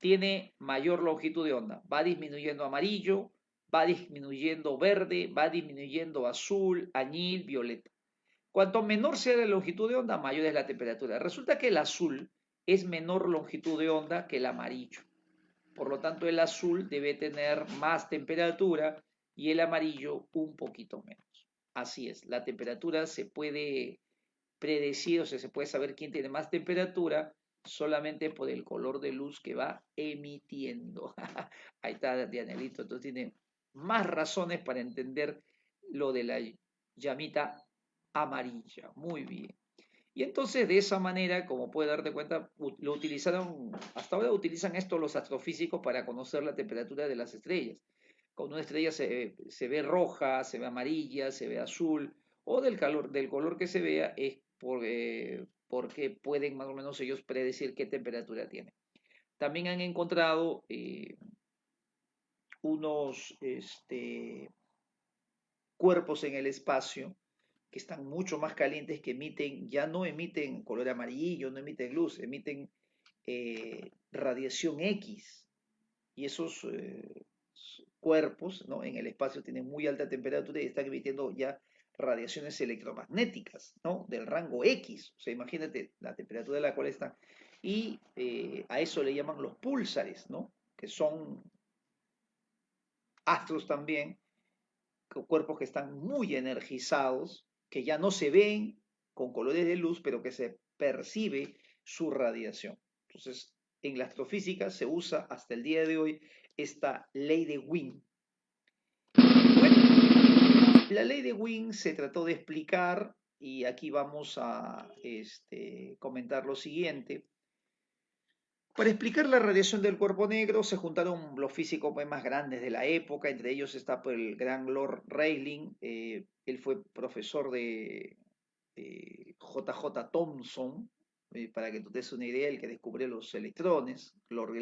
tiene mayor longitud de onda, va disminuyendo amarillo, va disminuyendo verde, va disminuyendo azul, añil, violeta. Cuanto menor sea la longitud de onda, mayor es la temperatura. Resulta que el azul es menor longitud de onda que el amarillo. Por lo tanto, el azul debe tener más temperatura y el amarillo un poquito menos. Así es, la temperatura se puede predecir, o sea, se puede saber quién tiene más temperatura solamente por el color de luz que va emitiendo. Ahí está Dianelito, entonces tiene más razones para entender lo de la llamita amarilla. Muy bien. Y entonces de esa manera, como puede darte cuenta, lo utilizaron, hasta ahora utilizan esto los astrofísicos para conocer la temperatura de las estrellas. Cuando una estrella se ve roja, se ve amarilla, se ve azul, o del color que se vea, es porque pueden más o menos ellos predecir qué temperatura tiene. También han encontrado unos cuerpos en el espacio que están mucho más calientes, que emiten, ya no emiten color amarillo, no emiten luz, emiten radiación X. Y esos cuerpos, ¿no?, en el espacio tienen muy alta temperatura y están emitiendo ya radiaciones electromagnéticas, ¿no?, del rango X. O sea, imagínate la temperatura de la cual están. Y a eso le llaman los púlsares, ¿no?, que son astros también, cuerpos que están muy energizados, que ya no se ven con colores de luz, pero que se percibe su radiación. Entonces, en la astrofísica se usa hasta el día de hoy esta ley de Wien. Bueno, la ley de Wien se trató de explicar y aquí vamos a comentar lo siguiente. Para explicar la radiación del cuerpo negro se juntaron los físicos más grandes de la época, entre ellos está el gran Lord Rayleigh, él fue profesor de J.J. Thomson, para que tú te des una idea, el que descubrió los electrones, Lord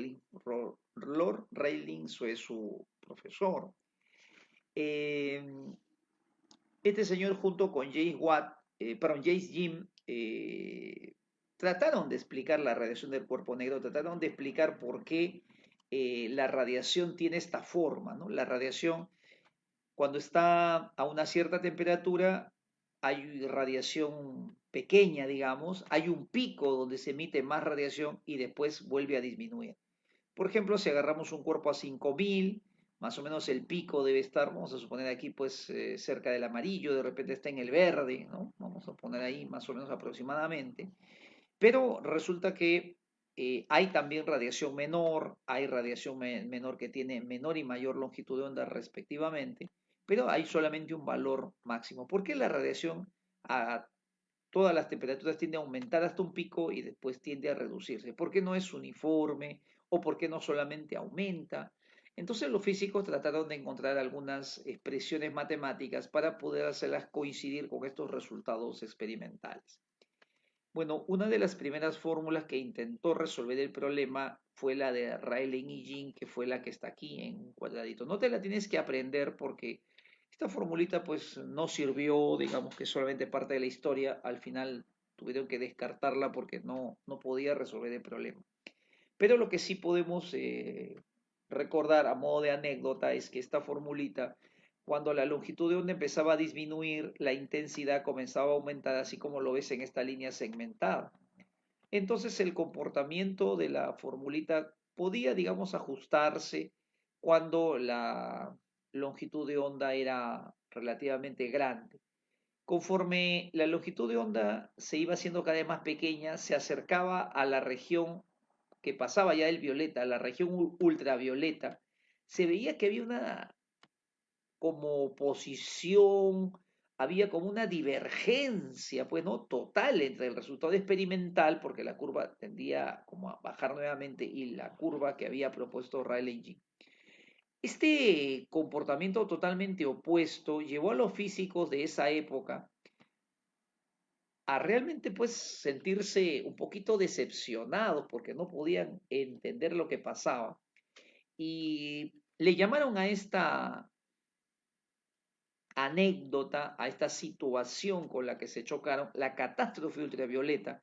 Rayleigh fue su profesor. Este señor junto con James Jim, trataron de explicar la radiación del cuerpo negro, trataron de explicar por qué la radiación tiene esta forma, ¿no? La radiación, cuando está a una cierta temperatura, hay radiación pequeña, digamos, hay un pico donde se emite más radiación y después vuelve a disminuir. Por ejemplo, si agarramos un cuerpo a 5000, más o menos el pico debe estar, vamos a suponer aquí, pues cerca del amarillo, de repente está en el verde, ¿no? Vamos a poner ahí más o menos aproximadamente. Pero resulta que Hay también radiación menor, hay radiación menor que tiene menor y mayor longitud de onda respectivamente, pero hay solamente un valor máximo. ¿Por qué la radiación a todas las temperaturas tiende a aumentar hasta un pico y después tiende a reducirse? ¿Por qué no es uniforme o por qué no solamente aumenta? Entonces los físicos trataron de encontrar algunas expresiones matemáticas para poder hacerlas coincidir con estos resultados experimentales. Bueno, una de las primeras fórmulas que intentó resolver el problema fue la de Rayleigh y Jean, que fue la que está aquí en un cuadradito. No te la tienes que aprender porque esta formulita pues no sirvió, digamos que solamente parte de la historia. Al final tuvieron que descartarla porque no podía resolver el problema. Pero lo que sí podemos recordar a modo de anécdota es que esta formulita, cuando la longitud de onda empezaba a disminuir, la intensidad comenzaba a aumentar, así como lo ves en esta línea segmentada. Entonces el comportamiento de la formulita podía, digamos, ajustarse cuando la longitud de onda era relativamente grande. Conforme la longitud de onda se iba haciendo cada vez más pequeña, se acercaba a la región que pasaba ya el violeta, la región ultravioleta, se veía que había una como posición, había como una divergencia, pues no total entre el resultado experimental, porque la curva tendía como a bajar nuevamente, y la curva que había propuesto Rayleigh. Este comportamiento totalmente opuesto llevó a los físicos de esa época a realmente pues sentirse un poquito decepcionados porque no podían entender lo que pasaba y le llamaron a esta anécdota, a esta situación con la que se chocaron, la catástrofe ultravioleta.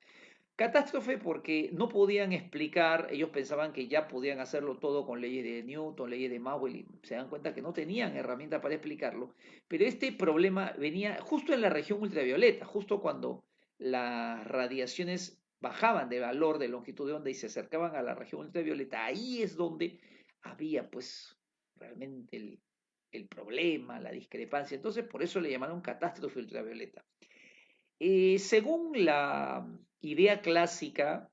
Catástrofe porque no podían explicar, ellos pensaban que ya podían hacerlo todo con leyes de Newton, leyes de Maxwell, y se dan cuenta que no tenían herramientas para explicarlo, pero este problema venía justo en la región ultravioleta, justo cuando las radiaciones bajaban de valor de longitud de onda y se acercaban a la región ultravioleta, ahí es donde había pues realmente el problema, la discrepancia. Entonces por eso le llamaron catástrofe ultravioleta. Según la idea clásica,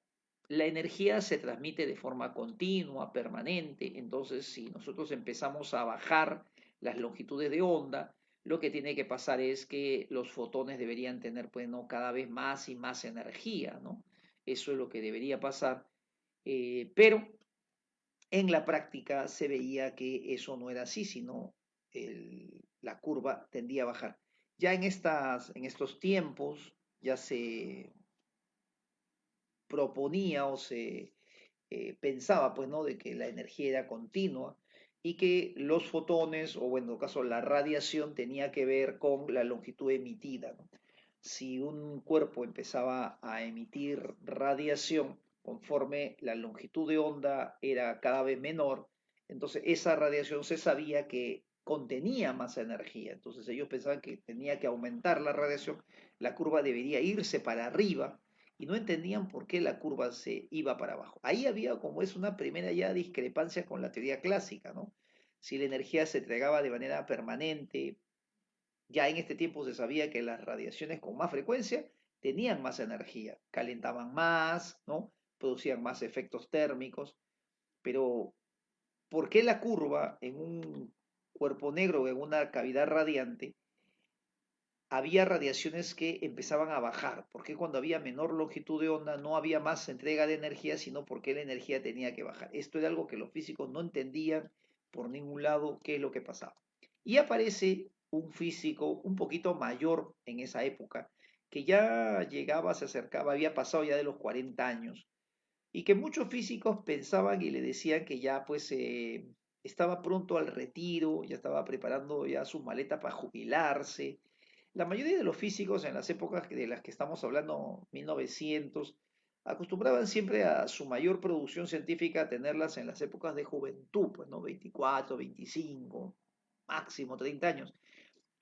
la energía se transmite de forma continua, permanente. Entonces, si nosotros empezamos a bajar las longitudes de onda, lo que tiene que pasar es que los fotones deberían tener, pues, ¿no?, cada vez más y más energía, ¿no? Eso es lo que debería pasar. Pero en la práctica se veía que eso no era así, sino la curva tendía a bajar. Ya en estos tiempos ya se proponía o se pensaba, pues, ¿no?, de que la energía era continua y que los fotones, o bueno, en todo caso la radiación, tenía que ver con la longitud emitida, ¿no? Si un cuerpo empezaba a emitir radiación conforme la longitud de onda era cada vez menor, entonces esa radiación se sabía que contenía más energía. Entonces ellos pensaban que tenía que aumentar la radiación, la curva debería irse para arriba y no entendían por qué la curva se iba para abajo. Ahí había como es una primera ya discrepancia con la teoría clásica, ¿no? Si la energía se entregaba de manera permanente, ya en este tiempo se sabía que las radiaciones con más frecuencia tenían más energía, calentaban más, ¿no? Producían más efectos térmicos, pero ¿por qué la curva en un cuerpo negro o en una cavidad radiante había radiaciones que empezaban a bajar? Porque cuando había menor longitud de onda no había más entrega de energía, sino porque la energía tenía que bajar. Esto era algo que los físicos no entendían por ningún lado qué es lo que pasaba. Y aparece un físico un poquito mayor en esa época, que ya llegaba, se acercaba, había pasado ya de los 40 años, y que muchos físicos pensaban y le decían que ya pues estaba pronto al retiro, ya estaba preparando ya su maleta para jubilarse. La mayoría de los físicos en las épocas de las que estamos hablando, 1900, acostumbraban siempre a su mayor producción científica a tenerlas en las épocas de juventud, pues, ¿no? 24, 25, máximo 30 años.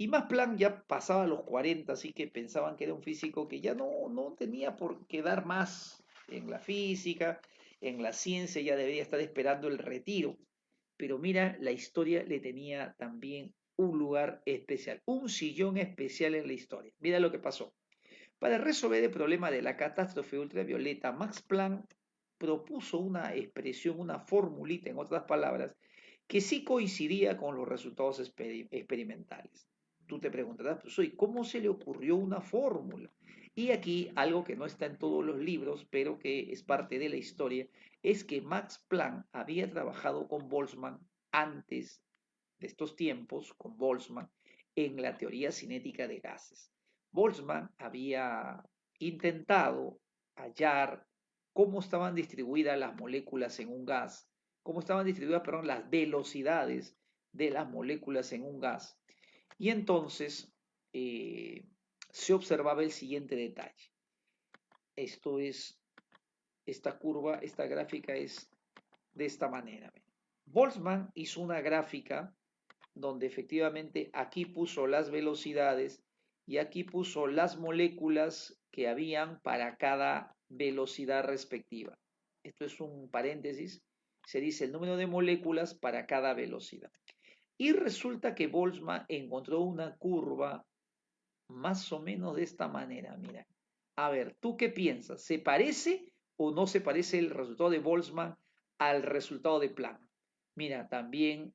Y Max Planck ya pasaba los 40, así que pensaban que era un físico que ya no tenía por qué dar más en la física, en la ciencia, ya debería estar esperando el retiro. Pero mira, la historia le tenía también un lugar especial, un sillón especial en la historia. Mira lo que pasó. Para resolver el problema de la catástrofe ultravioleta, Max Planck propuso una expresión, una formulita, en otras palabras, que sí coincidía con los resultados experimentales. Tú te preguntarás, pues, oye, ¿cómo se le ocurrió una fórmula? Y aquí algo que no está en todos los libros, pero que es parte de la historia, es que Max Planck había trabajado con Boltzmann antes de estos tiempos, con Boltzmann, en la teoría cinética de gases. Boltzmann había intentado hallar cómo estaban distribuidas las moléculas en un gas, cómo estaban distribuidas, perdón, las velocidades de las moléculas en un gas. Y entonces eh, se observaba el siguiente detalle. Esto es, esta curva, esta gráfica es de esta manera. Boltzmann hizo una gráfica donde efectivamente aquí puso las velocidades y aquí puso las moléculas que habían para cada velocidad respectiva. Esto es un paréntesis, se dice el número de moléculas para cada velocidad. Y resulta que Boltzmann encontró una curva más o menos de esta manera, mira. A ver, ¿tú qué piensas? ¿Se parece o no se parece el resultado de Boltzmann al resultado de Planck? Mira, también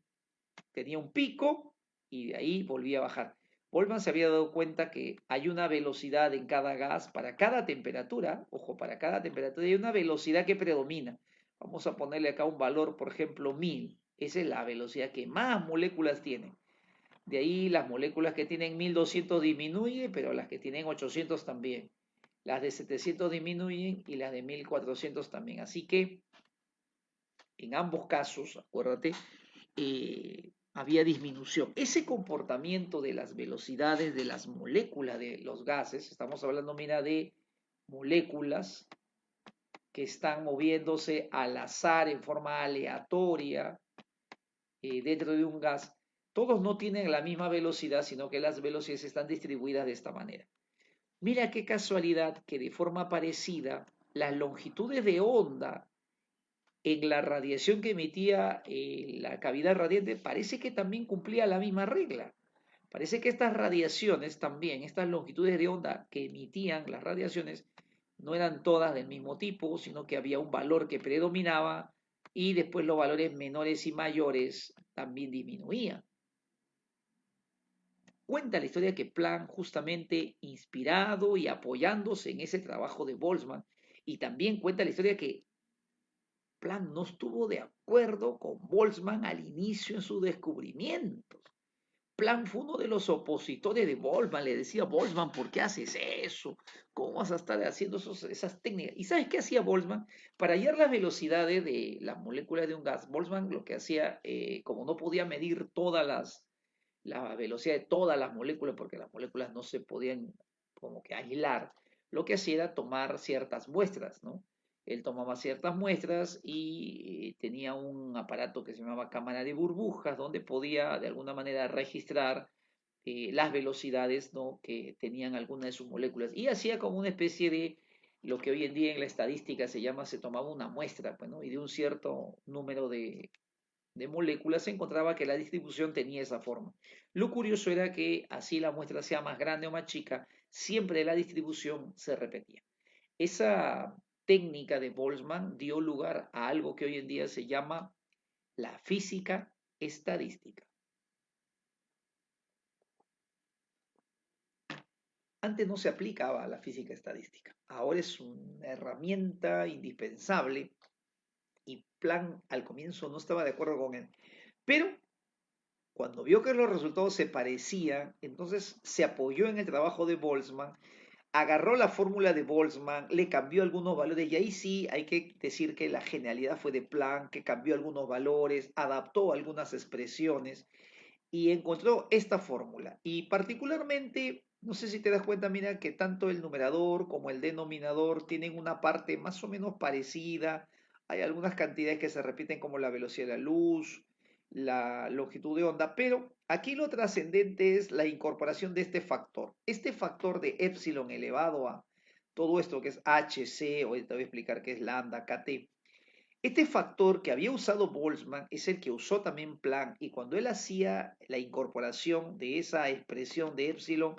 tenía un pico y de ahí volvía a bajar. Boltzmann se había dado cuenta que hay una velocidad en cada gas para cada temperatura, ojo, para cada temperatura hay una velocidad que predomina. Vamos a ponerle acá un valor, por ejemplo, 1000. Esa es la velocidad que más moléculas tienen. De ahí las moléculas que tienen 1200 disminuyen, pero las que tienen 800 también. Las de 700 disminuyen y las de 1400 también. Así que en ambos casos, acuérdate, había disminución. Ese comportamiento de las velocidades de las moléculas de los gases, estamos hablando, mira, de moléculas que están moviéndose al azar en forma aleatoria dentro de un gas, todos no tienen la misma velocidad, sino que las velocidades están distribuidas de esta manera. Mira qué casualidad que de forma parecida las longitudes de onda en la radiación que emitía la cavidad radiante parece que también cumplía la misma regla. Parece que estas radiaciones también, estas longitudes de onda que emitían las radiaciones, no eran todas del mismo tipo, sino que había un valor que predominaba y después los valores menores y mayores también disminuían. Cuenta la historia que Planck, justamente inspirado y apoyándose en ese trabajo de Boltzmann, y también cuenta la historia que Planck no estuvo de acuerdo con Boltzmann al inicio en sus descubrimientos. Planck fue uno de los opositores de Boltzmann, le decía, Boltzmann, ¿por qué haces eso? ¿Cómo vas a estar haciendo esas técnicas? ¿Y sabes qué hacía Boltzmann? Para hallar las velocidades de las moléculas de un gas, Boltzmann lo que hacía, como no podía medir la velocidad de todas las moléculas, porque las moléculas no se podían como que aislar, lo que hacía era tomar ciertas muestras, ¿no? Él tomaba ciertas muestras y tenía un aparato que se llamaba cámara de burbujas, donde podía de alguna manera registrar las velocidades, ¿no?, que tenían algunas de sus moléculas. Y hacía como una especie de lo que hoy en día en la estadística se llama, se tomaba una muestra, pues, ¿no?, y de un cierto número de moléculas se encontraba que la distribución tenía esa forma. Lo curioso era que así la muestra sea más grande o más chica, siempre la distribución se repetía. Esa técnica de Boltzmann dio lugar a algo que hoy en día se llama la física estadística. Antes no se aplicaba la física estadística, ahora es una herramienta indispensable y Planck al comienzo no estaba de acuerdo con él. Pero cuando vio que los resultados se parecían, entonces se apoyó en el trabajo de Boltzmann, agarró la fórmula de Boltzmann, le cambió algunos valores y ahí sí hay que decir que la genialidad fue de Planck, que cambió algunos valores, adaptó algunas expresiones y encontró esta fórmula. Y particularmente, no sé si te das cuenta, mira que tanto el numerador como el denominador tienen una parte más o menos parecida. Hay algunas cantidades que se repiten como la velocidad de la luz, la longitud de onda, pero aquí lo trascendente es la incorporación de este factor. Este factor de epsilon elevado a todo esto que es HC, hoy te voy a explicar qué es lambda, KT. Este factor que había usado Boltzmann es el que usó también Planck y cuando él hacía la incorporación de esa expresión de epsilon,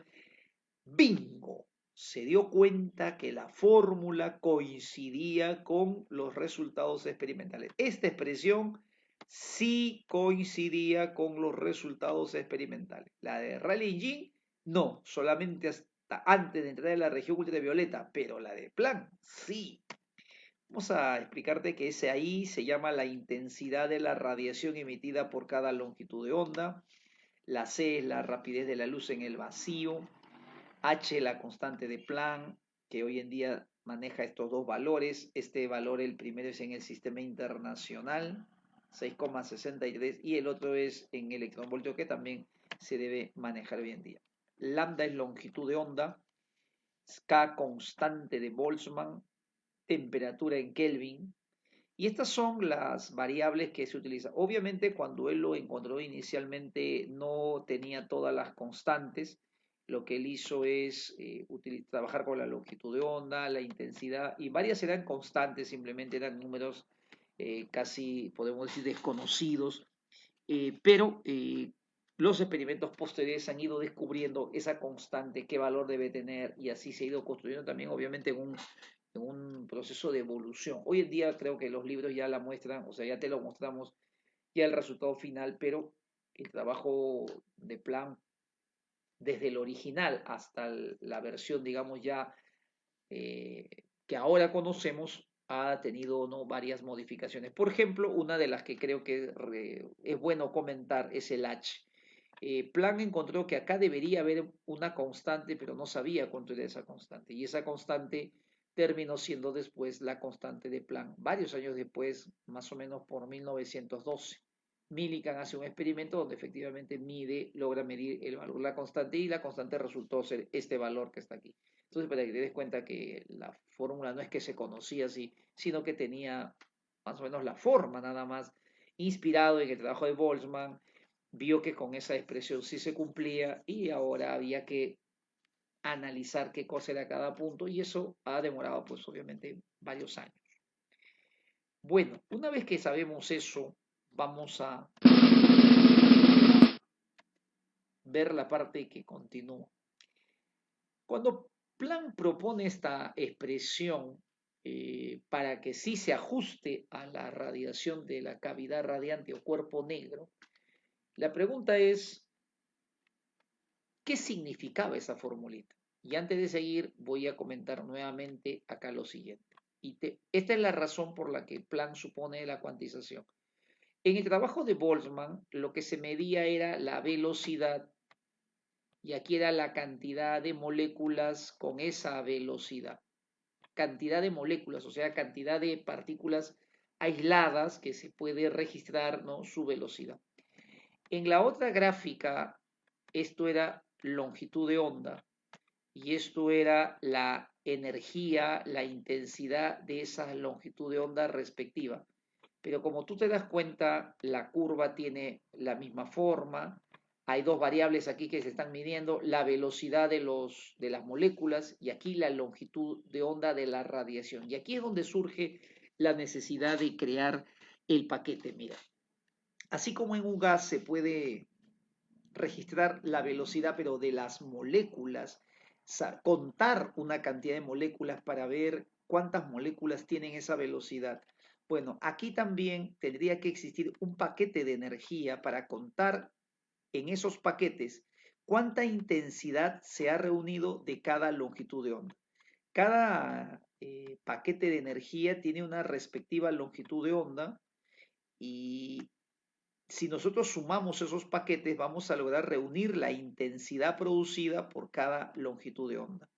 ¡bingo! se dio cuenta que la fórmula coincidía con los resultados experimentales. Esta expresión sí coincidía con los resultados experimentales. La de Rayleigh-Jean no, solamente hasta antes de entrar en la región ultravioleta, pero la de Planck sí. Vamos a explicarte que ese ahí se llama la intensidad de la radiación emitida por cada longitud de onda. La C es la rapidez de la luz en el vacío. H, la constante de Planck, que hoy en día maneja estos dos valores. Este valor, el primero es en el sistema internacional, 6,63, y el otro es en electronvoltio, que también se debe manejar hoy en día. Lambda es longitud de onda, K, constante de Boltzmann, temperatura en Kelvin, y estas son las variables que se utilizan. Obviamente, cuando él lo encontró inicialmente no tenía todas las constantes. Lo que él hizo es trabajar con la longitud de onda, la intensidad, y varias eran constantes, simplemente eran números casi, podemos decir, desconocidos. Pero los experimentos posteriores han ido descubriendo esa constante, qué valor debe tener, y así se ha ido construyendo también, obviamente, en un proceso de evolución. Hoy en día creo que los libros ya la muestran, o sea, ya te lo mostramos, ya el resultado final, pero el trabajo de Planck, desde el original hasta la versión, digamos, ya eh, que ahora conocemos, ha tenido, ¿no?, varias modificaciones. Por ejemplo, una de las que creo que es bueno comentar es el H. Planck encontró que acá debería haber una constante, pero no sabía cuánto era esa constante. Y esa constante terminó siendo después la constante de Planck. Varios años después, más o menos por 1912, Millikan hace un experimento donde efectivamente logra medir el valor de la constante, y la constante resultó ser este valor que está aquí. Entonces, para que te des cuenta que la fórmula no es que se conocía así, sino que tenía más o menos la forma nada más, inspirado en el trabajo de Boltzmann. Vio que con esa expresión sí se cumplía, y ahora había que analizar qué cosa era cada punto, y eso ha demorado pues obviamente varios años. Bueno, una vez que sabemos eso, vamos a ver la parte que continúa. Cuando Planck propone esta expresión para que sí se ajuste a la radiación de la cavidad radiante o cuerpo negro, la pregunta es, ¿qué significaba esa formulita? Y antes de seguir, voy a comentar nuevamente acá lo siguiente. Esta es la razón por la que Planck supone la cuantización. En el trabajo de Boltzmann, lo que se medía era la velocidad, y aquí era la cantidad de moléculas con esa velocidad. Cantidad de moléculas, o sea, cantidad de partículas aisladas que se puede registrar, ¿no?, su velocidad. En la otra gráfica, esto era longitud de onda, y esto era la energía, la intensidad de esa longitud de onda respectiva. Pero como tú te das cuenta, la curva tiene la misma forma. Hay dos variables aquí que se están midiendo, la velocidad de las moléculas, y aquí la longitud de onda de la radiación. Y aquí es donde surge la necesidad de crear el paquete. Mira, así como en un gas se puede registrar la velocidad, pero de las moléculas, contar una cantidad de moléculas para ver cuántas moléculas tienen esa velocidad. Bueno, aquí también tendría que existir un paquete de energía para contar en esos paquetes cuánta intensidad se ha reunido de cada longitud de onda. Cada paquete de energía tiene una respectiva longitud de onda, y si nosotros sumamos esos paquetes, vamos a lograr reunir la intensidad producida por cada longitud de onda.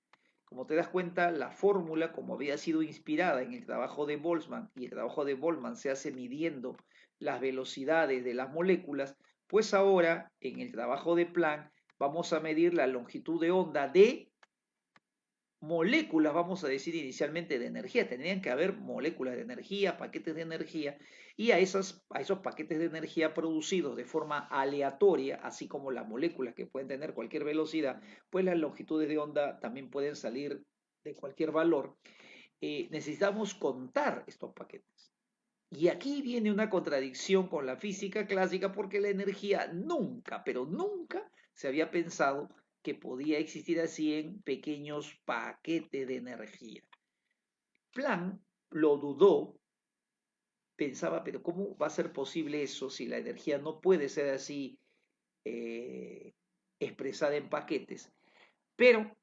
Como te das cuenta, la fórmula, como había sido inspirada en el trabajo de Boltzmann, y el trabajo de Boltzmann se hace midiendo las velocidades de las moléculas, pues ahora en el trabajo de Planck vamos a medir la longitud de onda de moléculas, vamos a decir inicialmente de energía. Tendrían que haber moléculas de energía, paquetes de energía, y a esos paquetes de energía producidos de forma aleatoria, así como las moléculas que pueden tener cualquier velocidad, pues las longitudes de onda también pueden salir de cualquier valor. Necesitamos contar estos paquetes. Y aquí viene una contradicción con la física clásica, porque la energía nunca, pero nunca se había pensado que podía existir así en pequeños paquetes de energía. Planck lo dudó, pensaba, pero ¿cómo va a ser posible eso si la energía no puede ser así eh, expresada en paquetes? Pero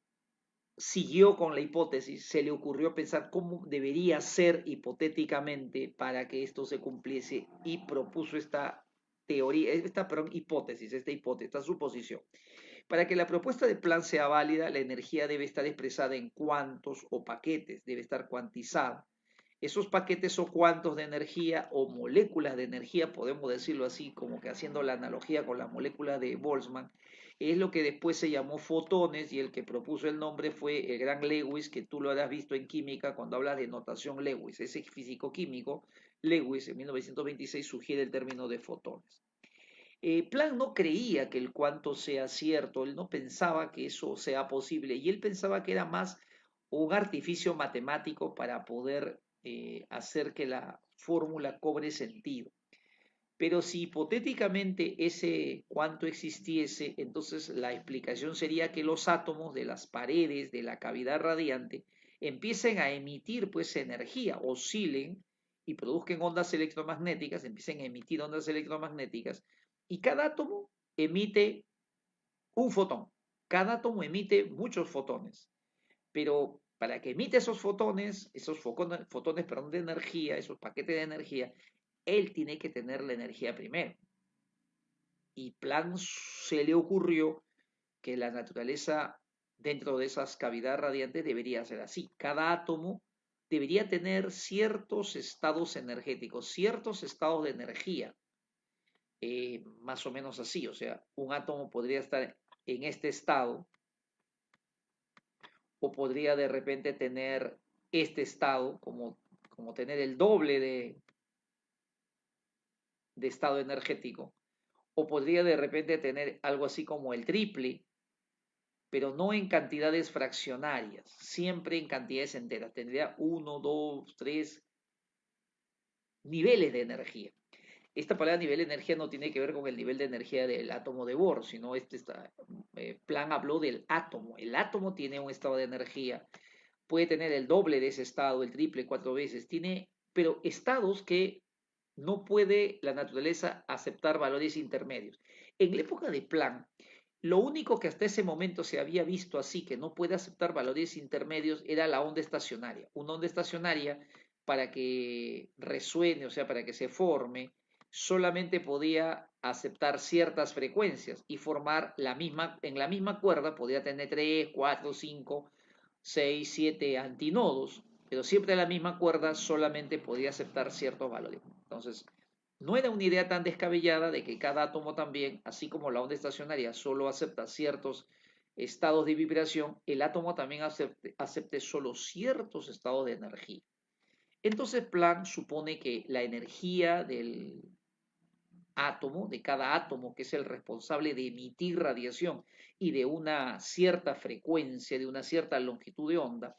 siguió con la hipótesis, se le ocurrió pensar cómo debería ser hipotéticamente para que esto se cumpliese y propuso esta teoría, esta suposición. Para que la propuesta de plan sea válida, la energía debe estar expresada en cuantos o paquetes, debe estar cuantizada. Esos paquetes o cuantos de energía o moléculas de energía, podemos decirlo así, como que haciendo la analogía con las moléculas de Boltzmann, es lo que después se llamó fotones y el que propuso el nombre fue el gran Lewis, que tú lo habrás visto en química cuando hablas de notación Lewis. Ese físico-químico, Lewis, en 1926 sugiere el término de fotones. Planck no creía que el cuanto sea cierto, él no pensaba que eso sea posible y él pensaba que era más un artificio matemático para poder hacer que la fórmula cobre sentido. Pero si hipotéticamente ese cuanto existiese, entonces la explicación sería que los átomos de las paredes de la cavidad radiante empiecen a emitir pues energía, oscilen y produzcan ondas electromagnéticas, empiecen a emitir ondas electromagnéticas y cada átomo emite un fotón. Cada átomo emite muchos fotones, pero para que emite esos fotones, fotones perdón, de energía, esos paquetes de energía, él tiene que tener la energía primero. Y Planck se le ocurrió que la naturaleza dentro de esas cavidades radiantes debería ser así. Cada átomo debería tener ciertos estados energéticos, ciertos estados de energía, más o menos así. O sea, un átomo podría estar en este estado o podría de repente tener este estado, como tener el doble de estado energético, o podría de repente tener algo así como el triple, pero no en cantidades fraccionarias, siempre en cantidades enteras. Tendría 1, 2, 3 niveles de energía. Esta palabra nivel de energía no tiene que ver con el nivel de energía del átomo de Bohr, sino Planck habló del átomo. El átomo tiene un estado de energía, puede tener el doble de ese estado, el triple, 4 veces, pero estados que no puede la naturaleza aceptar valores intermedios. En la época de Planck, lo único que hasta ese momento se había visto así, que no puede aceptar valores intermedios, era la onda estacionaria. Una onda estacionaria, para que resuene, o sea, para que se forme, solamente podía aceptar ciertas frecuencias y formar en la misma cuerda, podía tener 3, 4, 5, 6, 7 antinodos, pero siempre la misma cuerda solamente podía aceptar ciertos valores. Entonces, no era una idea tan descabellada de que cada átomo también, así como la onda estacionaria solo acepta ciertos estados de vibración, el átomo también acepte solo ciertos estados de energía. Entonces Planck supone que la energía del átomo, de cada átomo, que es el responsable de emitir radiación y de una cierta frecuencia, de una cierta longitud de onda,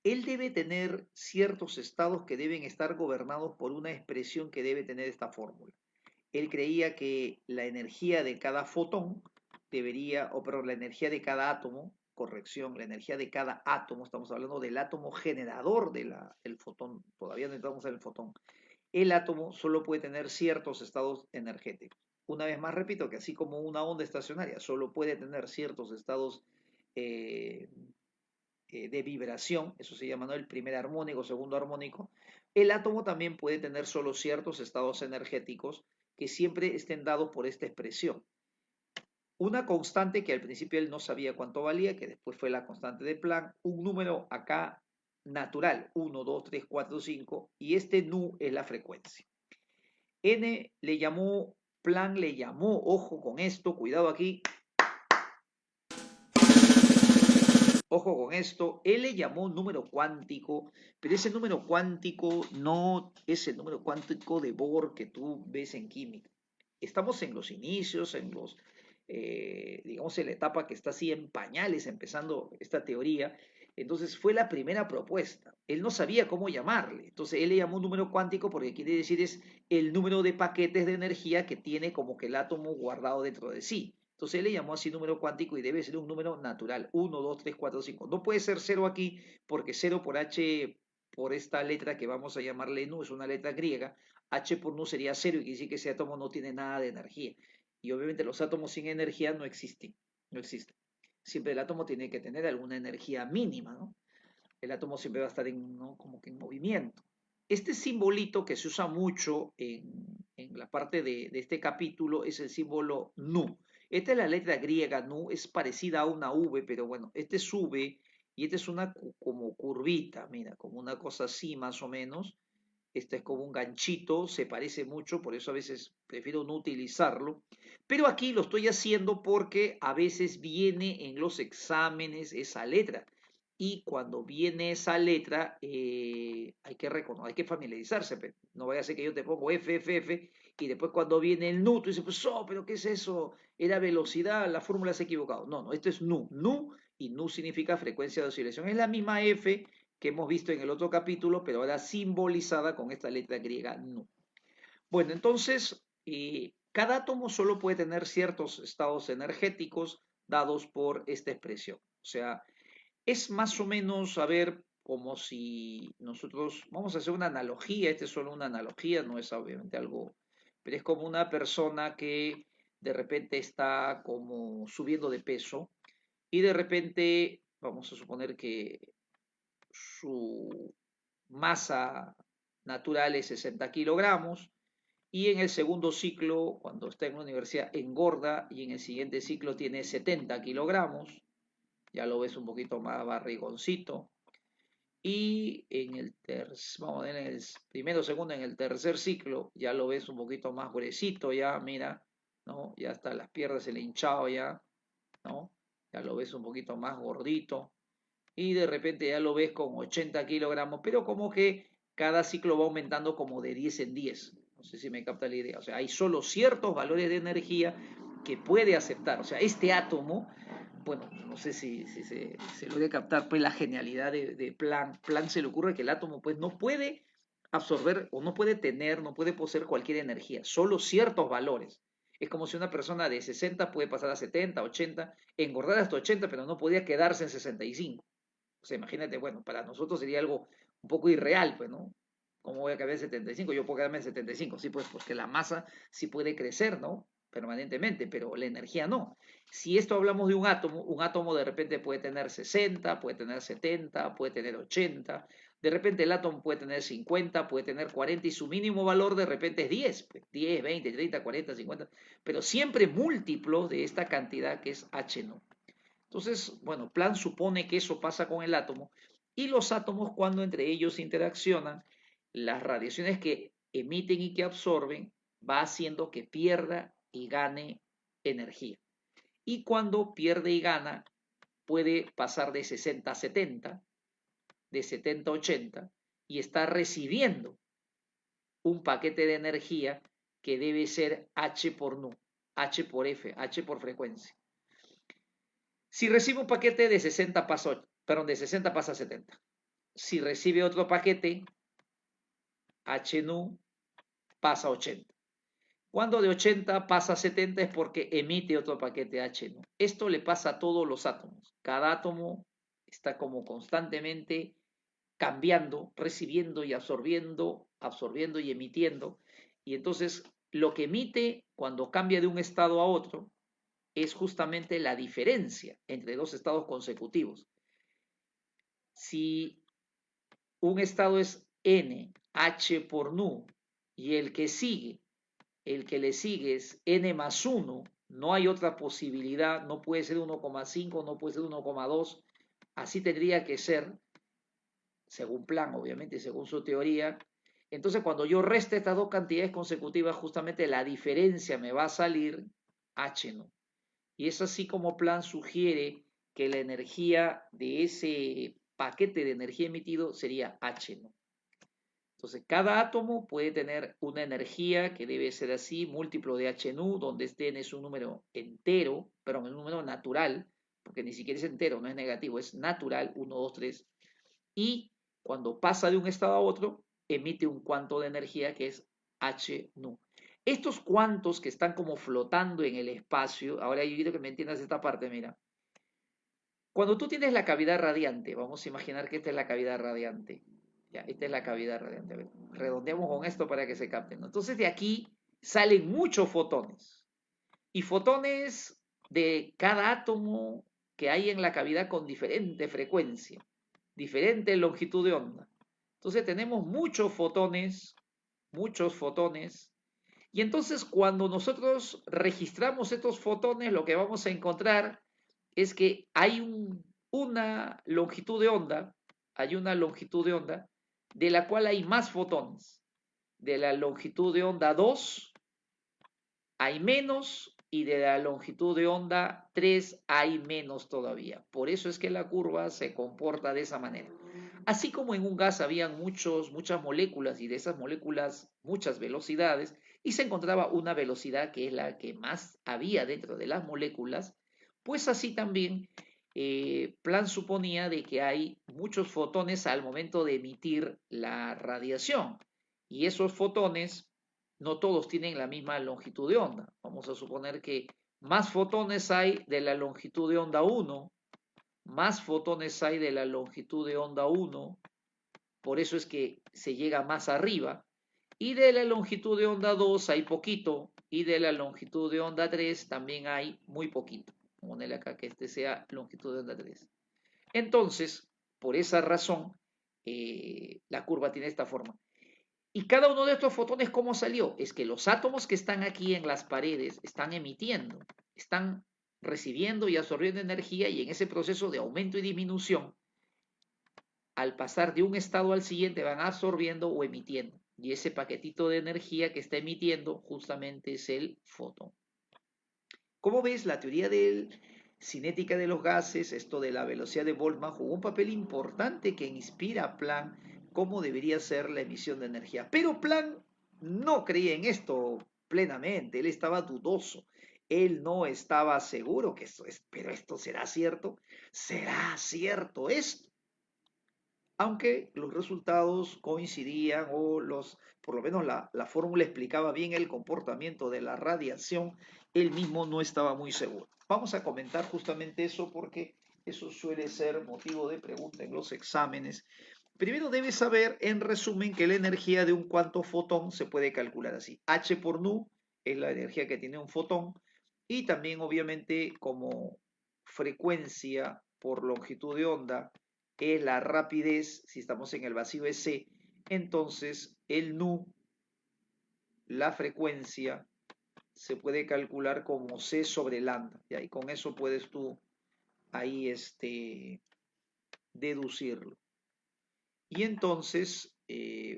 él debe tener ciertos estados que deben estar gobernados por una expresión que debe tener esta fórmula. Él creía que la energía de cada fotón la energía de cada átomo, corrección, la energía de cada átomo, estamos hablando del átomo generador del fotón, todavía no entramos en el fotón, el átomo solo puede tener ciertos estados energéticos. Una vez más repito que así como una onda estacionaria solo puede tener ciertos estados eh, de vibración, eso se llama, ¿no?, el primer armónico, segundo armónico, el átomo también puede tener solo ciertos estados energéticos que siempre estén dados por esta expresión. Una constante que al principio él no sabía cuánto valía, que después fue la constante de Planck, un número acá natural, 1, 2, 3, 4, 5, y este nu es la frecuencia. Planck le llamó, ojo con esto, cuidado aquí, ojo con esto, él le llamó número cuántico, pero ese número cuántico no es el número cuántico de Bohr que tú ves en química. Estamos en los inicios, digamos, en la etapa que está así en pañales, empezando esta teoría. Entonces fue la primera propuesta. Él no sabía cómo llamarle. Entonces él le llamó un número cuántico porque quiere decir es el número de paquetes de energía que tiene como que el átomo guardado dentro de sí. Entonces él le llamó así número cuántico y debe ser un número natural. 1, 2, 3, 4, 5. No puede ser cero aquí porque cero por H, por esta letra que vamos a llamarle nu, es una letra griega. H por nu sería cero y quiere decir que ese átomo no tiene nada de energía. Y obviamente los átomos sin energía no existen. No existen. Siempre el átomo tiene que tener alguna energía mínima, ¿no? El átomo siempre va a estar en, ¿no? como que en movimiento. Este simbolito que se usa mucho en la parte de este capítulo es el símbolo nu. Esta es la letra griega nu, es parecida a una V, pero bueno, este es V y esta es una como curvita, mira, como una cosa así más o menos. Este es como un ganchito, se parece mucho, por eso a veces prefiero no utilizarlo. Pero aquí lo estoy haciendo porque a veces viene en los exámenes esa letra. Y cuando viene esa letra, hay que reconocer, hay que familiarizarse. No vaya a ser que yo te pongo F, F, F, y después cuando viene el nu, tú dices, pues, oh, pero ¿qué es eso? Era velocidad, la fórmula se ha equivocado. No, no, esto es nu, nu, y nu significa frecuencia de oscilación. Es la misma F que hemos visto en el otro capítulo, pero ahora simbolizada con esta letra griega nu. Bueno, entonces, cada átomo solo puede tener ciertos estados energéticos dados por esta expresión. O sea, es más o menos, a ver, como si nosotros, vamos a hacer una analogía, esta es solo una analogía, no es obviamente algo, pero es como una persona que de repente está como subiendo de peso y de repente, vamos a suponer que su masa natural es 60 kilogramos y en el segundo ciclo, cuando está en la universidad, engorda y en el siguiente ciclo tiene 70 kilogramos, ya lo ves un poquito más barrigoncito. Y en el vamos a ver, en el primero, segundo, en el tercer ciclo, ya lo ves un poquito más gruesito, ya, mira, ¿no? Ya hasta las piernas se le hinchado ya, ¿no? Ya lo ves un poquito más gordito y de repente ya lo ves con 80 kilogramos, pero como que cada ciclo va aumentando como de 10 en 10. No sé si me capta la idea. O sea, hay solo ciertos valores de energía que puede aceptar. O sea, este átomo, bueno, no sé si se logra captar pues la genialidad de Planck. Planck se le ocurre que el átomo pues no puede absorber o no puede tener, no puede poseer cualquier energía, solo ciertos valores. Es como si una persona de 60 puede pasar a 70, 80, engordar hasta 80, pero no podía quedarse en 65. O sea, imagínate, bueno, para nosotros sería algo un poco irreal, pues, ¿no? ¿Cómo voy a caber en 75? Yo puedo quedarme en 75, sí, pues porque la masa sí puede crecer, ¿no? Permanentemente, pero la energía no. Si esto hablamos de un átomo de repente puede tener 60, puede tener 70, puede tener 80, de repente el átomo puede tener 50, puede tener 40 y su mínimo valor de repente es 10, pues 10, 20, 30, 40, 50, pero siempre múltiplo de esta cantidad que es H no. Entonces, bueno, Planck supone que eso pasa con el átomo y los átomos cuando entre ellos interaccionan, las radiaciones que emiten y que absorben va haciendo que pierda y gane energía. Y cuando pierde y gana, puede pasar de 60 a 70, de 70 a 80 y está recibiendo un paquete de energía que debe ser H por nu, H por F, H por frecuencia. Si recibe un paquete de 60 pasa, perdón, de 60 pasa a 70. Si recibe otro paquete, H nu pasa a 80. Cuando de 80 pasa a 70 es porque emite otro paquete H nu. Esto le pasa a todos los átomos. Cada átomo está como constantemente cambiando, recibiendo y absorbiendo, absorbiendo y emitiendo. Y entonces lo que emite cuando cambia de un estado a otro es justamente la diferencia entre dos estados consecutivos. Si un estado es n, h por nu, y el que le sigue es n más 1, no hay otra posibilidad, no puede ser 1,5, no puede ser 1,2, así tendría que ser, según Planck, obviamente, según su teoría. Entonces, cuando yo reste estas dos cantidades consecutivas, justamente la diferencia me va a salir h no. Y es así como Planck sugiere que la energía de ese paquete de energía emitido sería H no. Entonces, cada átomo puede tener una energía que debe ser así, múltiplo de H nu, donde este n es un número entero, pero un número natural, porque ni siquiera es entero, no es negativo, es natural, 1, 2, 3, y cuando pasa de un estado a otro, emite un cuanto de energía que es h nu. Estos cuantos que están como flotando en el espacio, ahora yo quiero que me entiendas esta parte, mira. Cuando tú tienes la cavidad radiante, vamos a imaginar que esta es la cavidad radiante. Ya, esta es la cavidad radiante. A ver, redondeamos con esto para que se capten, ¿no? Entonces de aquí salen muchos fotones. Y fotones de cada átomo que hay en la cavidad con diferente frecuencia, diferente longitud de onda. Entonces tenemos muchos fotones, y entonces cuando nosotros registramos estos fotones, lo que vamos a encontrar es que una longitud de onda, hay una longitud de onda de la cual hay más fotones. De la longitud de onda 2 hay menos, y de la longitud de onda 3 hay menos todavía. Por eso es que la curva se comporta de esa manera. Así como en un gas habían muchas moléculas, y de esas moléculas muchas velocidades, y se encontraba una velocidad que es la que más había dentro de las moléculas, pues así también Planck suponía de que hay muchos fotones al momento de emitir la radiación, y esos fotones no todos tienen la misma longitud de onda. Vamos a suponer que más fotones hay de la longitud de onda 1, más fotones hay de la longitud de onda 1, por eso es que se llega más arriba, y de la longitud de onda 2 hay poquito, y de la longitud de onda 3 también hay muy poquito. Vamos a ponerle acá que este sea longitud de onda 3. Entonces, por esa razón, la curva tiene esta forma. Y cada uno de estos fotones, ¿cómo salió? Es que los átomos que están aquí en las paredes están emitiendo, están recibiendo y absorbiendo energía, y en ese proceso de aumento y disminución, al pasar de un estado al siguiente, van absorbiendo o emitiendo. Y ese paquetito de energía que está emitiendo justamente es el fotón. Como ves, la teoría de cinética de los gases, esto de la velocidad de Boltzmann, jugó un papel importante que inspira a Planck cómo debería ser la emisión de energía. Pero Planck no creía en esto plenamente, él estaba dudoso, él no estaba seguro que esto es, pero esto será cierto, será cierto esto, aunque los resultados coincidían, por lo menos la fórmula explicaba bien el comportamiento de la radiación, él mismo no estaba muy seguro. Vamos a comentar justamente eso porque eso suele ser motivo de pregunta en los exámenes. Primero debes saber, en resumen, que la energía de un cuanto fotón se puede calcular así. H por nu es la energía que tiene un fotón, y también obviamente como frecuencia por longitud de onda es la rapidez, si estamos en el vacío es c, entonces el nu, la frecuencia, se puede calcular como c sobre lambda, ¿ya? Y con eso puedes tú ahí deducirlo. Y entonces,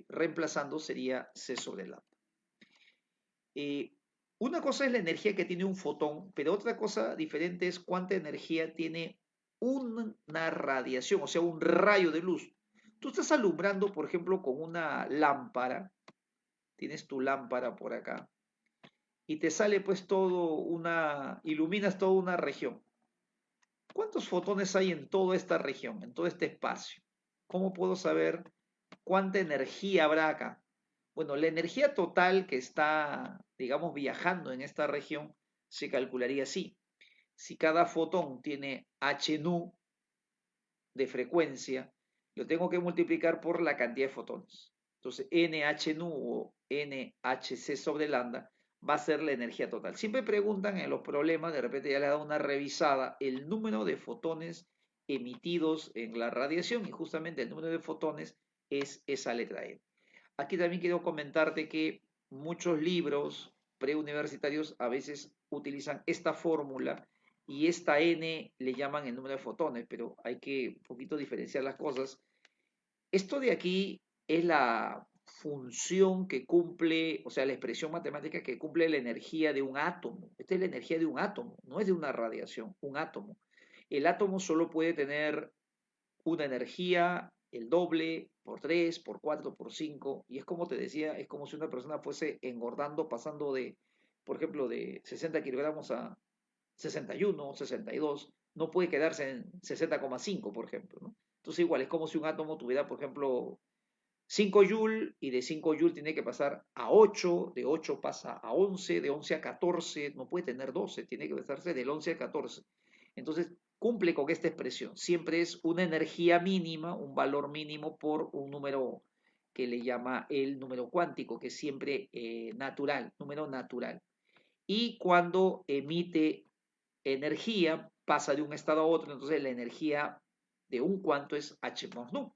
reemplazando sería c sobre lambda. Eh, una cosa es la energía que tiene un fotón, pero otra cosa diferente es cuánta energía tiene una radiación, o sea, un rayo de luz. Tú estás alumbrando, por ejemplo, con una lámpara, tienes tu lámpara por acá, y te sale pues iluminas toda una región. ¿Cuántos fotones hay en toda esta región, en todo este espacio? ¿Cómo puedo saber cuánta energía habrá acá? Bueno, la energía total que está, digamos, viajando en esta región se calcularía así. Si cada fotón tiene h nu de frecuencia, lo tengo que multiplicar por la cantidad de fotones. Entonces, NH nu o NHC sobre lambda va a ser la energía total. Siempre preguntan en los problemas, de repente ya le he dado una revisada, el número de fotones emitidos en la radiación, y justamente el número de fotones es esa letra N. Aquí también quiero comentarte que muchos libros preuniversitarios a veces utilizan esta fórmula, y esta N le llaman el número de fotones, pero hay que un poquito diferenciar las cosas. Esto de aquí es la función que cumple, o sea, la expresión matemática que cumple la energía de un átomo. Esta es la energía de un átomo, no es de una radiación, un átomo. El átomo solo puede tener una energía, el doble, por 3, por 4, por 5, y es como te decía, es como si una persona fuese engordando, pasando de, por ejemplo, de 60 kilogramos a 61, 62, no puede quedarse en 60,5, por ejemplo, ¿no? Entonces igual, es como si un átomo tuviera, por ejemplo, 5 joules y de 5 joules tiene que pasar a 8, de 8 pasa a 11, de 11 a 14, no puede tener 12, tiene que pasarse del 11 a 14. Entonces cumple con esta expresión, siempre es una energía mínima, un valor mínimo por un número que le llama el número cuántico, que es siempre natural, número natural. Y cuando emite energía, pasa de un estado a otro, entonces la energía de un cuanto es h más nu.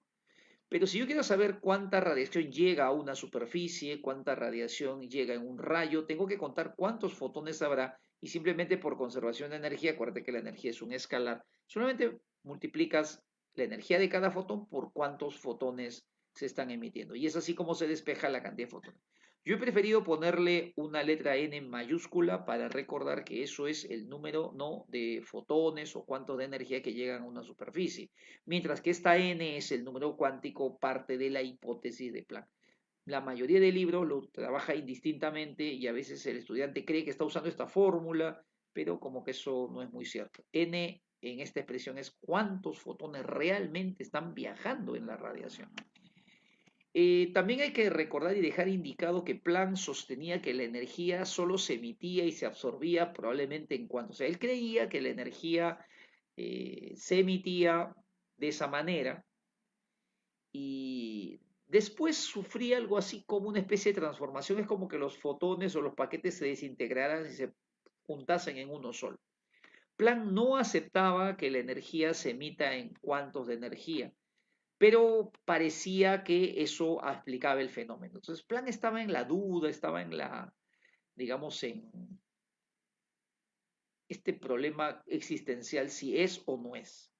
Pero si yo quiero saber cuánta radiación llega a una superficie, cuánta radiación llega en un rayo, tengo que contar cuántos fotones habrá y simplemente por conservación de energía, acuérdate que la energía es un escalar, solamente multiplicas la energía de cada fotón por cuántos fotones se están emitiendo. Y es así como se despeja la cantidad de fotones. Yo he preferido ponerle una letra N mayúscula para recordar que eso es el número no de fotones o cuánto de energía que llegan a una superficie, mientras que esta N es el número cuántico, parte de la hipótesis de Planck. La mayoría de libros lo trabaja indistintamente y a veces el estudiante cree que está usando esta fórmula, pero como que eso no es muy cierto. N en esta expresión es cuántos fotones realmente están viajando en la radiación. También hay que recordar y dejar indicado que Planck sostenía que la energía solo se emitía y se absorbía probablemente en cuanto. O sea, él creía que la energía se emitía de esa manera y después sufría algo así como una especie de transformación. Es como que los fotones o los paquetes se desintegraran y se juntasen en uno solo. Planck no aceptaba que la energía se emita en cuantos de energía, pero parecía que eso explicaba el fenómeno. Entonces, Planck estaba en la duda, estaba en la, digamos, en este problema existencial si es o no es.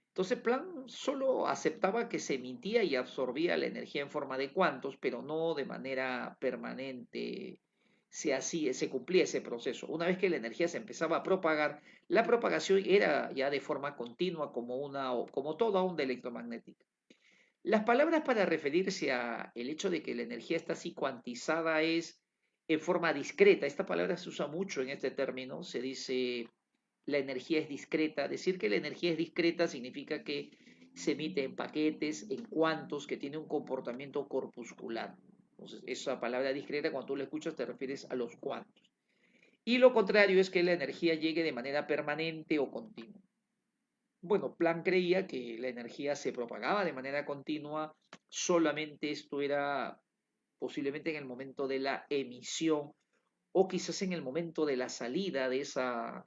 Entonces, Planck solo aceptaba que se emitía y absorbía la energía en forma de cuantos, pero no de manera permanente se cumplía ese proceso. Una vez que la energía se empezaba a propagar, la propagación era ya de forma continua como toda onda electromagnética. Las palabras para referirse a el hecho de que la energía está así cuantizada es en forma discreta. Esta palabra se usa mucho en este término. Se dice la energía es discreta. Decir que la energía es discreta significa que se emite en paquetes, en cuantos, que tiene un comportamiento corpuscular. Entonces, esa palabra discreta, cuando tú la escuchas, te refieres a los cuantos. Y lo contrario es que la energía llegue de manera permanente o continua. Bueno, Planck creía que la energía se propagaba de manera continua, solamente esto era posiblemente en el momento de la emisión o quizás en el momento de la salida de esa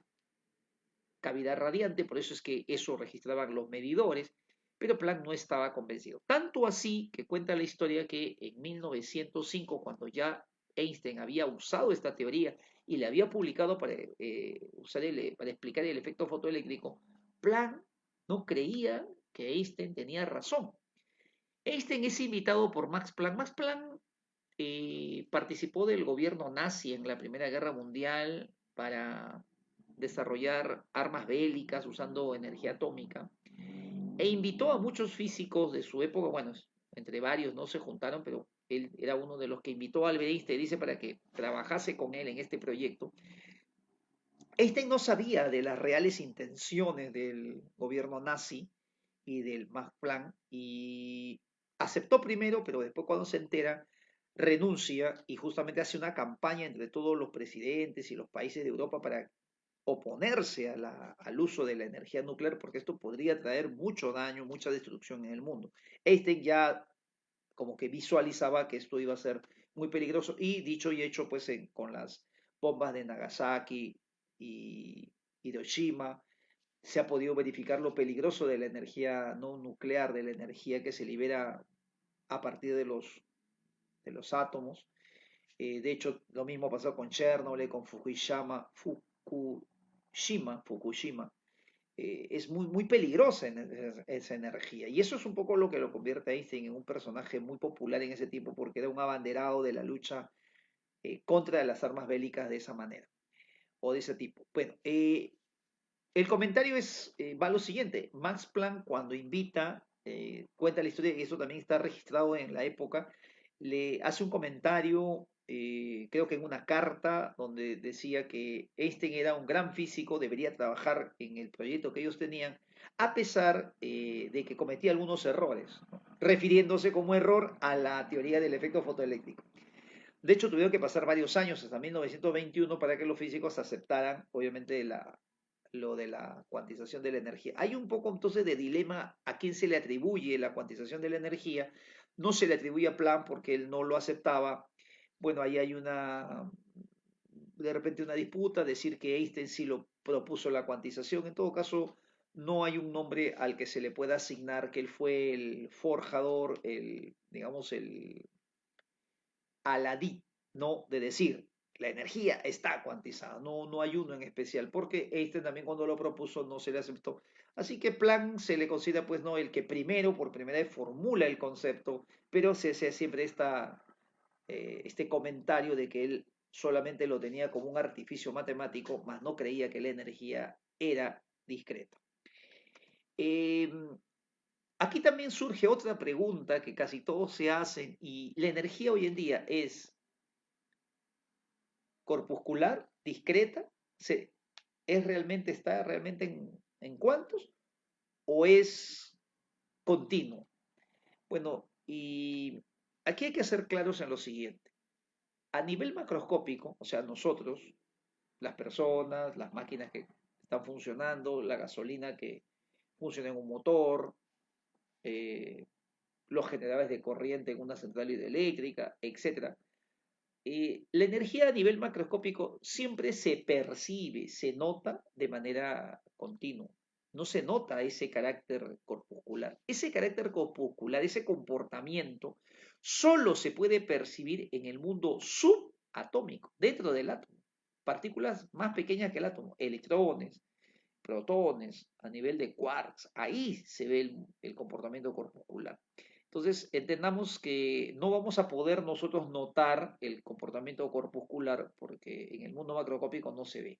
cavidad radiante, por eso es que eso registraban los medidores, pero Planck no estaba convencido. Tanto así que cuenta la historia que en 1905, cuando ya Einstein había usado esta teoría y le había publicado para explicar el efecto fotoeléctrico, Planck no creía que Einstein tenía razón. Einstein es invitado por Max Planck. Max Planck participó del gobierno nazi en la Primera Guerra Mundial para desarrollar armas bélicas usando energía atómica e invitó a muchos físicos de su época, bueno, entre varios no se juntaron, pero él era uno de los que invitó a Albert Einstein, dice, para que trabajase con él en este proyecto. Einstein no sabía de las reales intenciones del gobierno nazi y del Max Planck y aceptó primero, pero después cuando se entera renuncia y justamente hace una campaña entre todos los presidentes y los países de Europa para oponerse al uso de la energía nuclear porque esto podría traer mucho daño, mucha destrucción en el mundo. Einstein ya como que visualizaba que esto iba a ser muy peligroso y dicho y hecho pues con las bombas de Nagasaki y Hiroshima se ha podido verificar lo peligroso de la energía no nuclear, de la energía que se libera a partir de los átomos. De hecho, lo mismo pasó con Chernobyl, con Fukushima. Es muy, muy peligrosa esa energía. Y eso es un poco lo que lo convierte a Einstein en un personaje muy popular en ese tiempo, porque era un abanderado de la lucha contra las armas bélicas de esa manera, o de ese tipo. Bueno, el comentario va lo siguiente. Max Planck cuando invita, cuenta la historia, y eso también está registrado en la época, le hace un comentario creo que en una carta donde decía que Einstein era un gran físico, debería trabajar en el proyecto que ellos tenían, a pesar de que cometía algunos errores, ¿no? Refiriéndose como error a la teoría del efecto fotoeléctrico. De hecho, tuvieron que pasar varios años, hasta 1921, para que los físicos aceptaran, obviamente, lo de la cuantización de la energía. Hay un poco entonces de dilema a quién se le atribuye la cuantización de la energía. No se le atribuye a Planck porque él no lo aceptaba. Bueno, ahí hay de repente una disputa, decir que Einstein sí lo propuso la cuantización. En todo caso, no hay un nombre al que se le pueda asignar que él fue el forjador, digamos, el aladí, ¿no? De decir, la energía está cuantizada, no hay uno en especial, porque Einstein también cuando lo propuso no se le aceptó. Así que Planck se le considera pues no el que primero, por primera vez, formula el concepto, pero se hace siempre este comentario de que él solamente lo tenía como un artificio matemático, más no creía que la energía era discreta. Eh, Aquí también surge otra pregunta que casi todos se hacen, y la energía hoy en día es corpuscular, discreta, está realmente en cuantos o es continuo. Bueno, y aquí hay que ser claros en lo siguiente. A nivel macroscópico, o sea, nosotros, las personas, las máquinas que están funcionando, la gasolina que funciona en un motor, eh, los generadores de corriente en una central hidroeléctrica, etcétera. La energía a nivel macroscópico siempre se percibe, se nota de manera continua. No se nota ese carácter corpuscular. Ese carácter corpuscular, ese comportamiento, solo se puede percibir en el mundo subatómico, dentro del átomo. Partículas más pequeñas que el átomo, electrones, protones, a nivel de quarks, ahí se ve el comportamiento corpuscular. Entonces, entendamos que no vamos a poder nosotros notar el comportamiento corpuscular porque en el mundo macroscópico no se ve.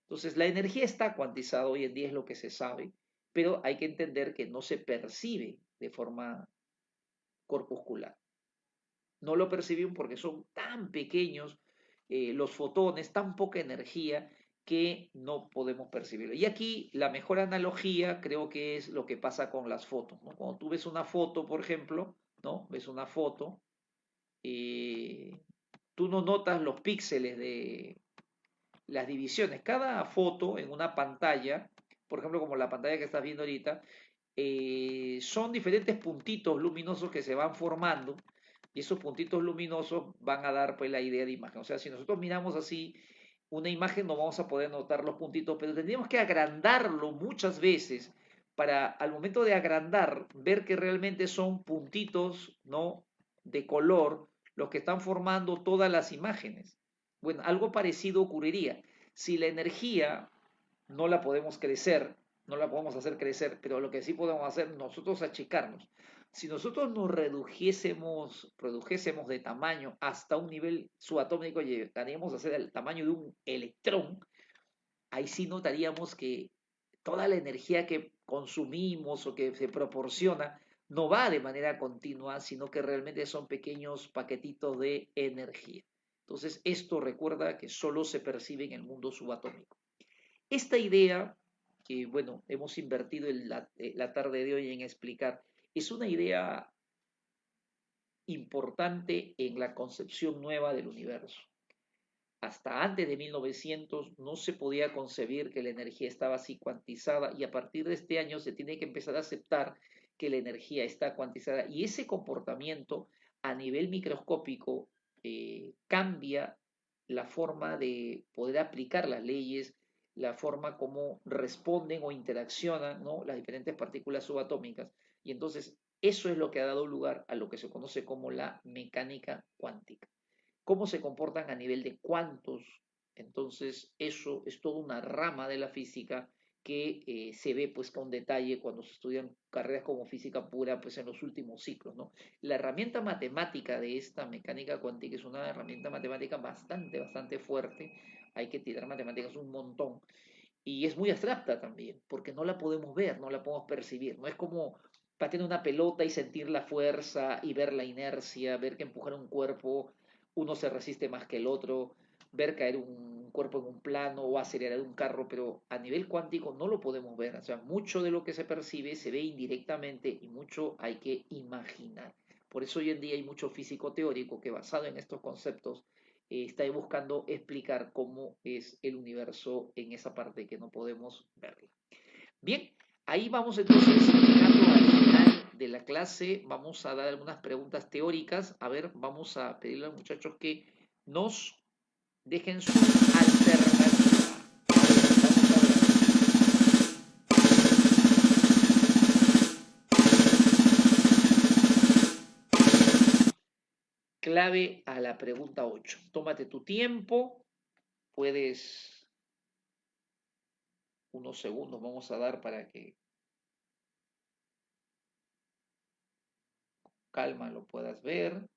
Entonces, la energía está cuantizada hoy en día, es lo que se sabe, pero hay que entender que no se percibe de forma corpuscular. No lo percibimos porque son tan pequeños los fotones, tan poca energía que no podemos percibirlo. Y aquí la mejor analogía creo que es lo que pasa con las fotos, ¿no? Cuando tú ves una foto, por ejemplo, ¿no? Ves una foto, eh, tú no notas los píxeles de las divisiones. Cada foto en una pantalla, por ejemplo, como la pantalla que estás viendo ahorita, son diferentes puntitos luminosos que se van formando y esos puntitos luminosos van a dar pues la idea de imagen. O sea, si nosotros miramos así una imagen no vamos a poder notar los puntitos, pero tendríamos que agrandarlo muchas veces para al momento de agrandar ver que realmente son puntitos, ¿no? De color los que están formando todas las imágenes. Bueno, algo parecido ocurriría. Si la energía no la podemos crecer, no la podemos hacer crecer, pero lo que sí podemos hacer nosotros achicarnos. Si nosotros nos produjésemos de tamaño hasta un nivel subatómico, llegaríamos a ser el tamaño de un electrón, ahí sí notaríamos que toda la energía que consumimos o que se proporciona no va de manera continua, sino que realmente son pequeños paquetitos de energía. Entonces, esto recuerda que solo se percibe en el mundo subatómico. Esta idea, que bueno, hemos invertido la tarde de hoy en explicar, es una idea importante en la concepción nueva del universo. Hasta antes de 1900 no se podía concebir que la energía estaba así cuantizada y a partir de este año se tiene que empezar a aceptar que la energía está cuantizada y ese comportamiento a nivel microscópico cambia la forma de poder aplicar las leyes, la forma como responden o interaccionan, ¿no? Las diferentes partículas subatómicas y entonces eso es lo que ha dado lugar a lo que se conoce como la mecánica cuántica. Cómo se comportan a nivel de cuantos. Entonces, eso es toda una rama de la física que se ve pues con detalle cuando se estudian carreras como física pura pues en los últimos ciclos, ¿no? La herramienta matemática de esta mecánica cuántica es una herramienta matemática bastante fuerte, hay que tirar matemáticas un montón y es muy abstracta también, porque no la podemos ver, no la podemos percibir, no es como patear una pelota y sentir la fuerza y ver la inercia, ver que empujar un cuerpo uno se resiste más que el otro, ver caer un cuerpo en un plano o acelerar un carro, pero a nivel cuántico no lo podemos ver. O sea, mucho de lo que se percibe se ve indirectamente y mucho hay que imaginar. Por eso hoy en día hay mucho físico teórico que basado en estos conceptos está buscando explicar cómo es el universo en esa parte que no podemos verla. Bien, ahí vamos entonces llegando al final de la clase. Vamos a dar algunas preguntas teóricas. A ver, vamos a pedirle a los muchachos que nos dejen su alternativa. Vamos a ver. Clave a la pregunta 8. Tómate tu tiempo. Puedes unos segundos, vamos a dar para que calma lo puedas ver.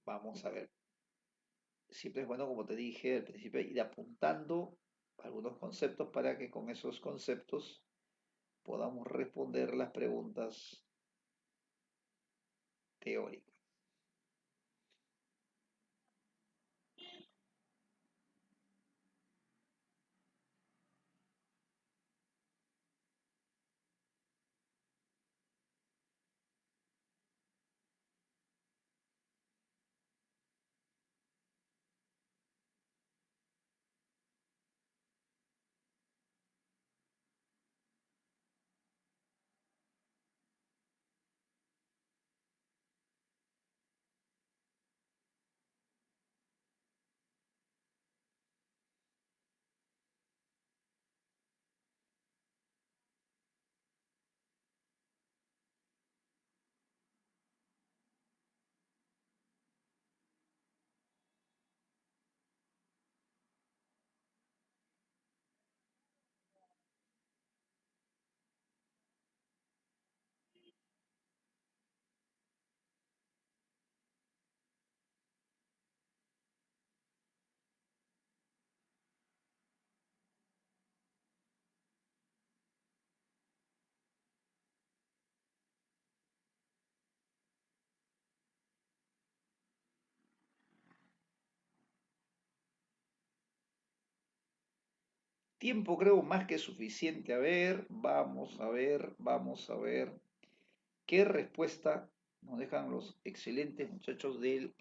Vamos a ver. Siempre es bueno, como te dije al principio, ir apuntando algunos conceptos para que con esos conceptos podamos responder las preguntas teóricas. Tiempo creo más que suficiente. A ver, vamos a ver, vamos a ver qué respuesta nos dejan los excelentes muchachos del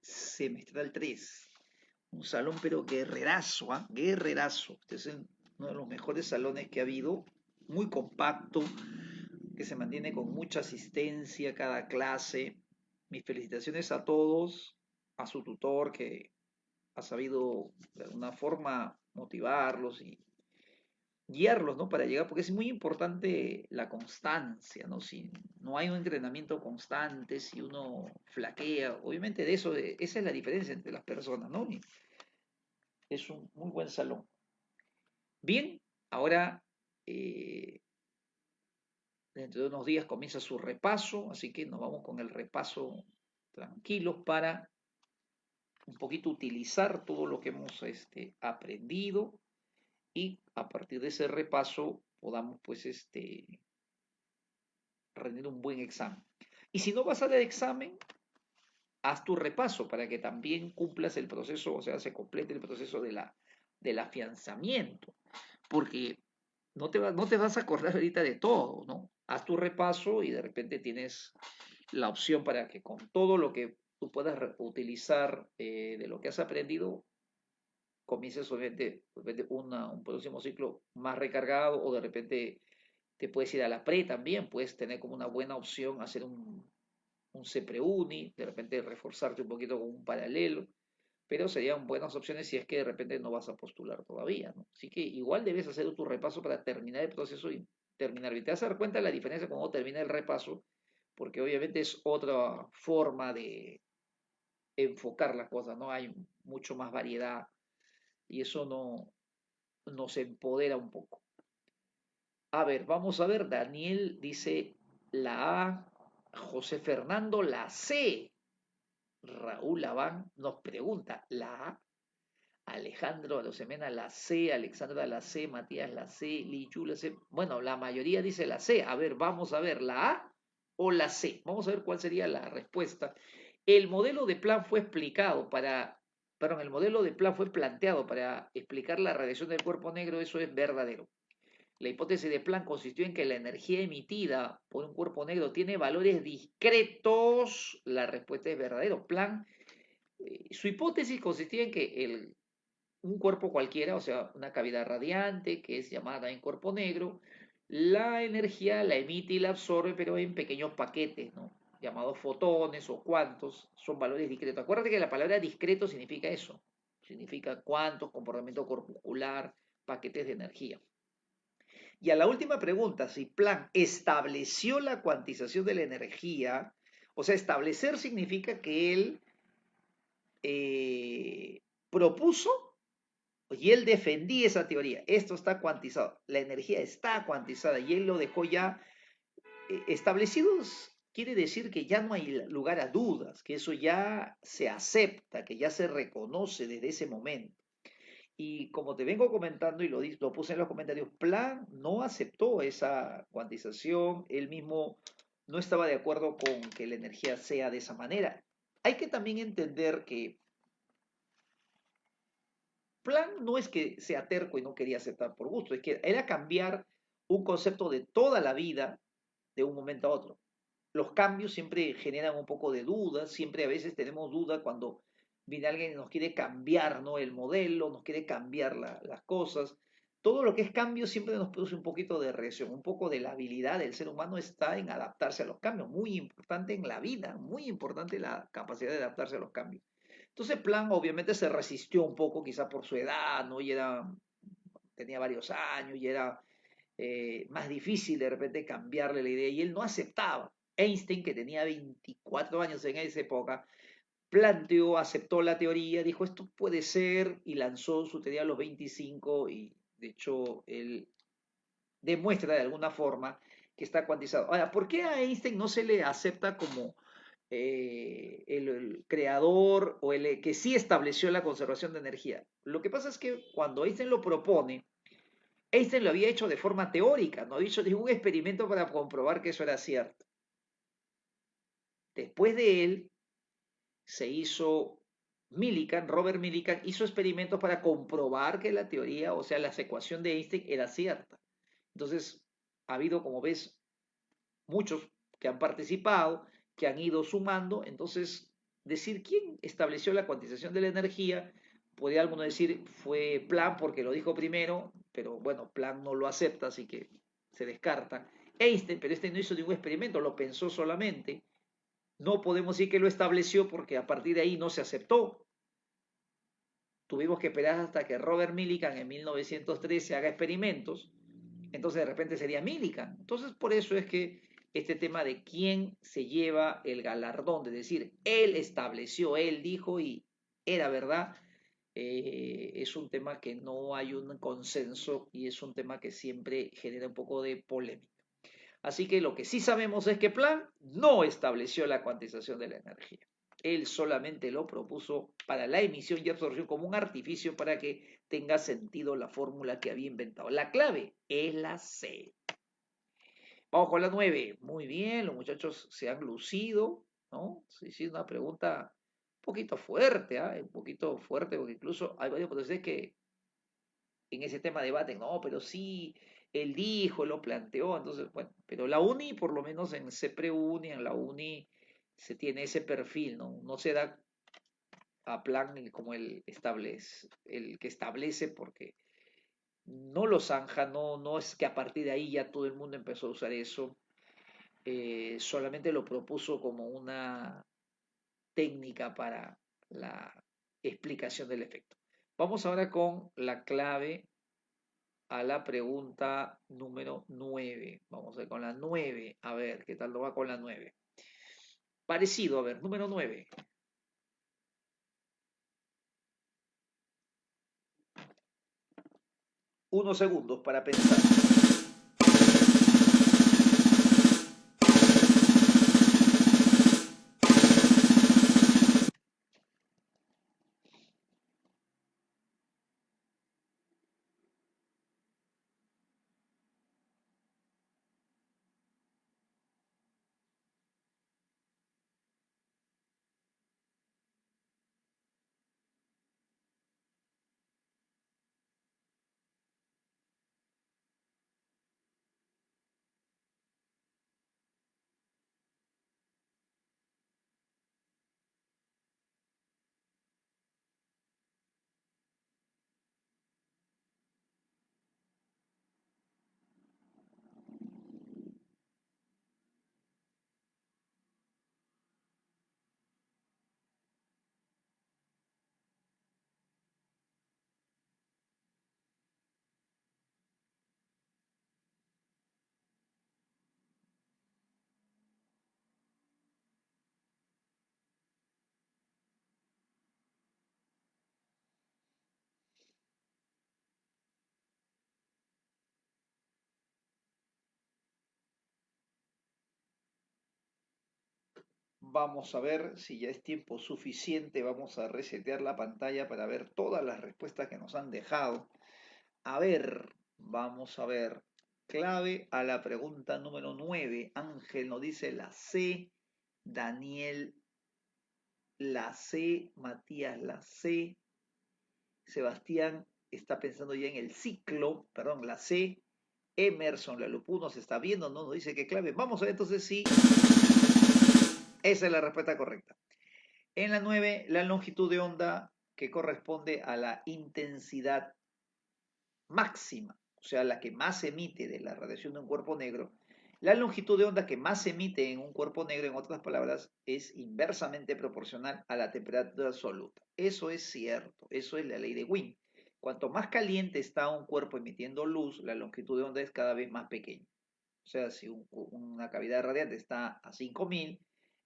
semestral 3. Un salón pero guerrerazo, ¿ah? Guerrerazo. Este es uno de los mejores salones que ha habido, muy compacto, que se mantiene con mucha asistencia cada clase. Mis felicitaciones a todos, a su tutor que ha sabido de alguna forma motivarlos y guiarlos, ¿no? Para llegar, porque es muy importante la constancia, ¿no? Si no hay un entrenamiento constante, si uno flaquea, obviamente de eso, esa es la diferencia entre las personas, ¿no? Y es un muy buen salón. Bien, ahora eh, dentro de unos días comienza su repaso, así que nos vamos con el repaso tranquilos para un poquito utilizar todo lo que hemos aprendido y a partir de ese repaso podamos pues rendir un buen examen. Y si no vas a dar examen, haz tu repaso para que también cumplas el proceso, o sea, se complete el proceso del afianzamiento, porque no te vas a acordar ahorita de todo, ¿no? Haz tu repaso y de repente tienes la opción para que con todo lo que tú puedas utilizar de lo que has aprendido, comiences obviamente un próximo ciclo más recargado o de repente te puedes ir a la pre también, puedes tener como una buena opción hacer un CPRUNI, de repente reforzarte un poquito con un paralelo, pero serían buenas opciones si es que de repente no vas a postular todavía, ¿no? Así que igual debes hacer tu repaso para terminar el proceso y terminar. Y te vas a dar cuenta de la diferencia cuando termina el repaso, porque obviamente es otra forma de enfocar las cosas, ¿no? Hay mucho más variedad y eso nos empodera un poco. A ver, vamos a ver, Daniel dice la A, José Fernando la C. Raúl Laván nos pregunta, la A, Alejandro Arosemena la C, Alexandra la C, Matías la C, Lichu la C. Bueno, la mayoría dice la C. A ver, vamos a ver, ¿la A o la C? Vamos a ver cuál sería la respuesta. El modelo de plan fue explicado para, perdón, el modelo de plan fue planteado para explicar la radiación del cuerpo negro, eso es verdadero. La hipótesis de Planck consistió en que la energía emitida por un cuerpo negro tiene valores discretos. La respuesta es verdadero. Planck, su hipótesis consistía en que un cuerpo cualquiera, o sea, una cavidad radiante, que es llamada en cuerpo negro, la energía la emite y la absorbe, pero en pequeños paquetes, ¿no? Llamados fotones o cuantos, son valores discretos. Acuérdate que la palabra discreto significa eso, significa cuantos, comportamiento corpuscular, paquetes de energía. Y a la última pregunta, si Planck estableció la cuantización de la energía, o sea, establecer significa que él propuso y él defendía esa teoría. Esto está cuantizado, la energía está cuantizada y él lo dejó ya establecido. Quiere decir que ya no hay lugar a dudas, que eso ya se acepta, que ya se reconoce desde ese momento. Y como te vengo comentando y lo puse en los comentarios, Planck no aceptó esa cuantización, él mismo no estaba de acuerdo con que la energía sea de esa manera. Hay que también entender que Planck no es que sea terco y no quería aceptar por gusto, es que era cambiar un concepto de toda la vida de un momento a otro. Los cambios siempre generan un poco de duda, siempre a veces tenemos duda cuando viene alguien y nos quiere cambiar, ¿no? El modelo, nos quiere cambiar las cosas. Todo lo que es cambio siempre nos produce un poquito de reacción, un poco de la habilidad del ser humano está en adaptarse a los cambios, muy importante en la vida, muy importante la capacidad de adaptarse a los cambios. Entonces Plan obviamente se resistió un poco, quizá por su edad, ¿no? Tenía varios años y era más difícil de repente cambiarle la idea y él no aceptaba. Einstein, que tenía 24 años en esa época, planteó, aceptó la teoría, dijo esto puede ser y lanzó su teoría a los 25 y de hecho él demuestra de alguna forma que está cuantizado. Ahora, ¿por qué a Einstein no se le acepta como el creador o el que sí estableció la conservación de energía? Lo que pasa es que cuando Einstein lo propone, Einstein lo había hecho de forma teórica, no había hecho ningún experimento para comprobar que eso era cierto. Después de él se hizo Robert Millikan hizo experimentos para comprobar que la teoría, o sea, la ecuación de Einstein era cierta. Entonces, ha habido, como ves, muchos que han participado, que han ido sumando. Entonces, decir quién estableció la cuantización de la energía, podría alguno decir fue Planck porque lo dijo primero, pero bueno, Planck no lo acepta, así que se descarta. Einstein, pero este no hizo ningún experimento, lo pensó solamente. No podemos decir que lo estableció porque a partir de ahí no se aceptó. Tuvimos que esperar hasta que Robert Millikan en 1913 haga experimentos, entonces de repente sería Millikan. Entonces por eso es que este tema de quién se lleva el galardón, de decir, él estableció, él dijo y era verdad, es un tema que no hay un consenso y es un tema que siempre genera un poco de polémica. Así que lo que sí sabemos es que Planck no estableció la cuantización de la energía. Él solamente lo propuso para la emisión y absorción como un artificio para que tenga sentido la fórmula que había inventado. La clave es la C. Vamos con la 9. Muy bien, los muchachos se han lucido, ¿no? Sí, una pregunta un poquito fuerte, ¿eh? Un poquito fuerte, porque incluso hay varios profesores que en ese tema debaten, no, pero sí, él dijo, lo planteó, entonces, bueno, pero la UNI, por lo menos en CEPRE-UNI, en la UNI, se tiene ese perfil, ¿no? No se da a Plan como el que establece, porque no lo zanja, no es que a partir de ahí ya todo el mundo empezó a usar eso, solamente lo propuso como una técnica para la explicación del efecto. Vamos ahora con la clave a la pregunta número 9. Vamos a ver con la 9. A ver, ¿qué tal lo va con la 9? Parecido, a ver, número 9. Unos segundos para pensar. Vamos a ver si ya es tiempo suficiente. Vamos a resetear la pantalla para ver todas las respuestas que nos han dejado. A ver, vamos a ver. Clave a la pregunta número 9. Ángel nos dice la C. Daniel la C. Matías la C. Sebastián está pensando ya en el ciclo. Perdón, la C. Emerson la Lupú nos está viendo, no nos dice qué clave. Vamos a ver entonces si esa es la respuesta correcta. En la 9, la longitud de onda que corresponde a la intensidad máxima, o sea, la que más emite de la radiación de un cuerpo negro. La longitud de onda que más emite en un cuerpo negro, en otras palabras, es inversamente proporcional a la temperatura absoluta. Eso es cierto, eso es la ley de Wien. Cuanto más caliente está un cuerpo emitiendo luz, la longitud de onda es cada vez más pequeña. O sea, si una cavidad radiante está a 5000,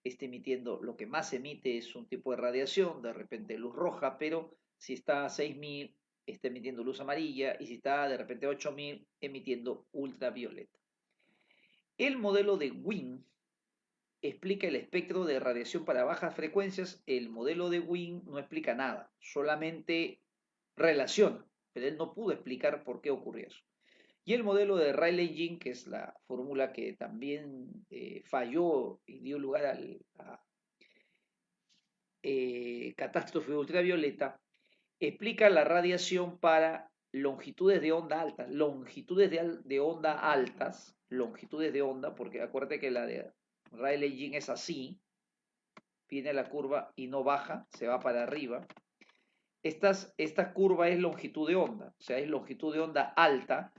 está emitiendo, lo que más emite es un tipo de radiación, de repente luz roja, pero si está a 6000, está emitiendo luz amarilla, y si está de repente a 8000, emitiendo ultravioleta. El modelo de Wien explica el espectro de radiación para bajas frecuencias. El modelo de Wien no explica nada, solamente relaciona, pero él no pudo explicar por qué ocurrió eso. Y el modelo de Rayleigh-Jean, que es la fórmula que también falló y dio lugar a catástrofe ultravioleta, explica la radiación para longitudes de onda altas, longitudes de onda, porque acuérdate que la de Rayleigh-Jean es así, viene la curva y no baja, se va para arriba. Esta curva es longitud de onda, o sea, es longitud de onda alta,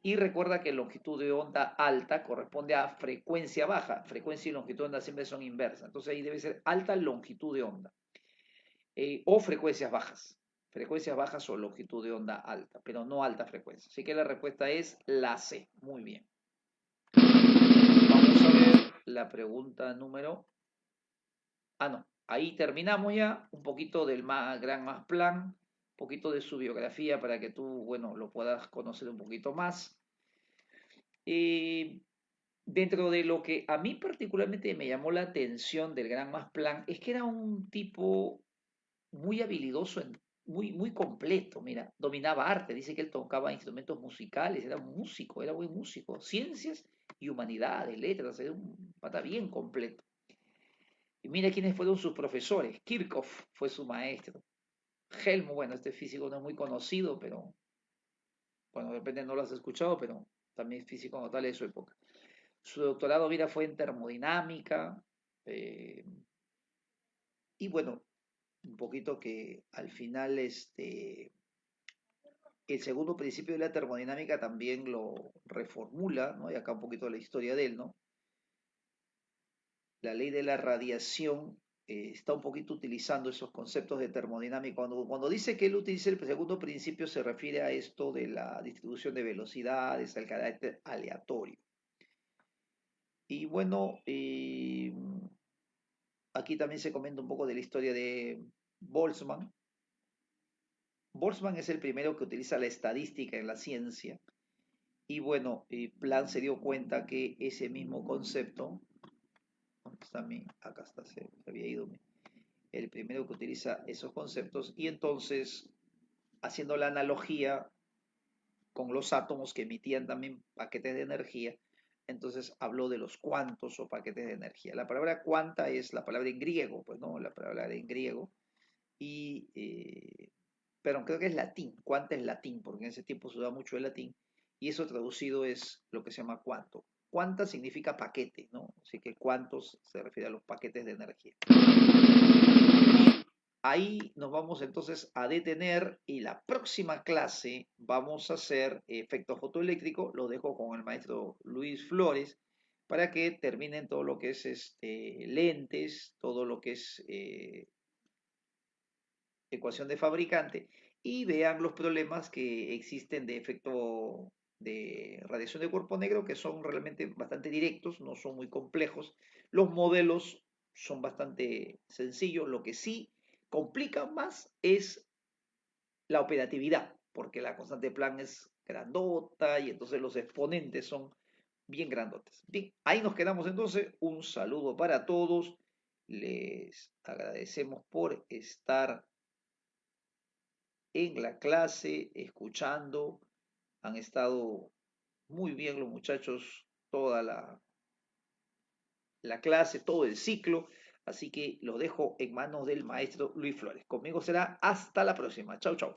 y recuerda que longitud de onda alta corresponde a frecuencia baja. Frecuencia y longitud de onda siempre son inversas. Entonces ahí debe ser alta longitud de onda. O frecuencias bajas. Frecuencias bajas o longitud de onda alta, pero no alta frecuencia. Así que la respuesta es la C. Muy bien. Vamos a ver la pregunta número... Ah, no. Ahí terminamos ya. Un poquito del Gran Max Planck, un poquito de su biografía para que tú, bueno, lo puedas conocer un poquito más. Dentro de lo que a mí particularmente me llamó la atención del Gran Max Planck es que era un tipo muy habilidoso, muy completo. Mira, dominaba arte, dice que él tocaba instrumentos musicales, era un músico, era buen músico, ciencias y humanidades, letras, era un pata bien completo. Y mira quiénes fueron sus profesores. Kirchhoff fue su maestro. Helmut, bueno, este físico no es muy conocido, pero bueno, de repente no lo has escuchado, pero también es físico notable de su época. Su doctorado, mira, fue en termodinámica. Y bueno, un poquito que al final el segundo principio de la termodinámica también lo reformula, ¿no? Y acá un poquito la historia de él, ¿no? La ley de la radiación está un poquito utilizando esos conceptos de termodinámica. Cuando dice que él utiliza el segundo principio, se refiere a esto de la distribución de velocidades, al carácter aleatorio. Y bueno, aquí también se comenta un poco de la historia de Boltzmann. Boltzmann es el primero que utiliza la estadística en la ciencia. Y bueno, Planck se dio cuenta que ese mismo concepto, también acá está, se había ido, el primero que utiliza esos conceptos, y entonces, haciendo la analogía con los átomos que emitían también paquetes de energía, entonces habló de los cuantos o paquetes de energía. La palabra cuanta es la palabra en griego, pues no, la palabra en griego, y, pero creo que es latín, cuanta es latín, porque en ese tiempo se usaba mucho el latín, y eso traducido es lo que se llama cuanto. Cuanta significa paquete, ¿no? Así que cuantos se refiere a los paquetes de energía. Ahí nos vamos entonces a detener y la próxima clase vamos a hacer efecto fotoeléctrico. Lo dejo con el maestro Luis Flores para que terminen todo lo que es lentes, todo lo que es ecuación de fabricante y vean los problemas que existen de efecto de radiación de cuerpo negro, que son realmente bastante directos, no son muy complejos. Los modelos son bastante sencillos. Lo que sí complica más es la operatividad, porque la constante de Planck es grandota y entonces los exponentes son bien grandotes. Bien, ahí nos quedamos entonces. Un saludo para todos Les agradecemos por estar en la clase, escuchando. Han estado muy bien los muchachos toda la clase, todo el ciclo. Así que lo dejo en manos del maestro Luis Flores. Conmigo será hasta la próxima. Chau, chau.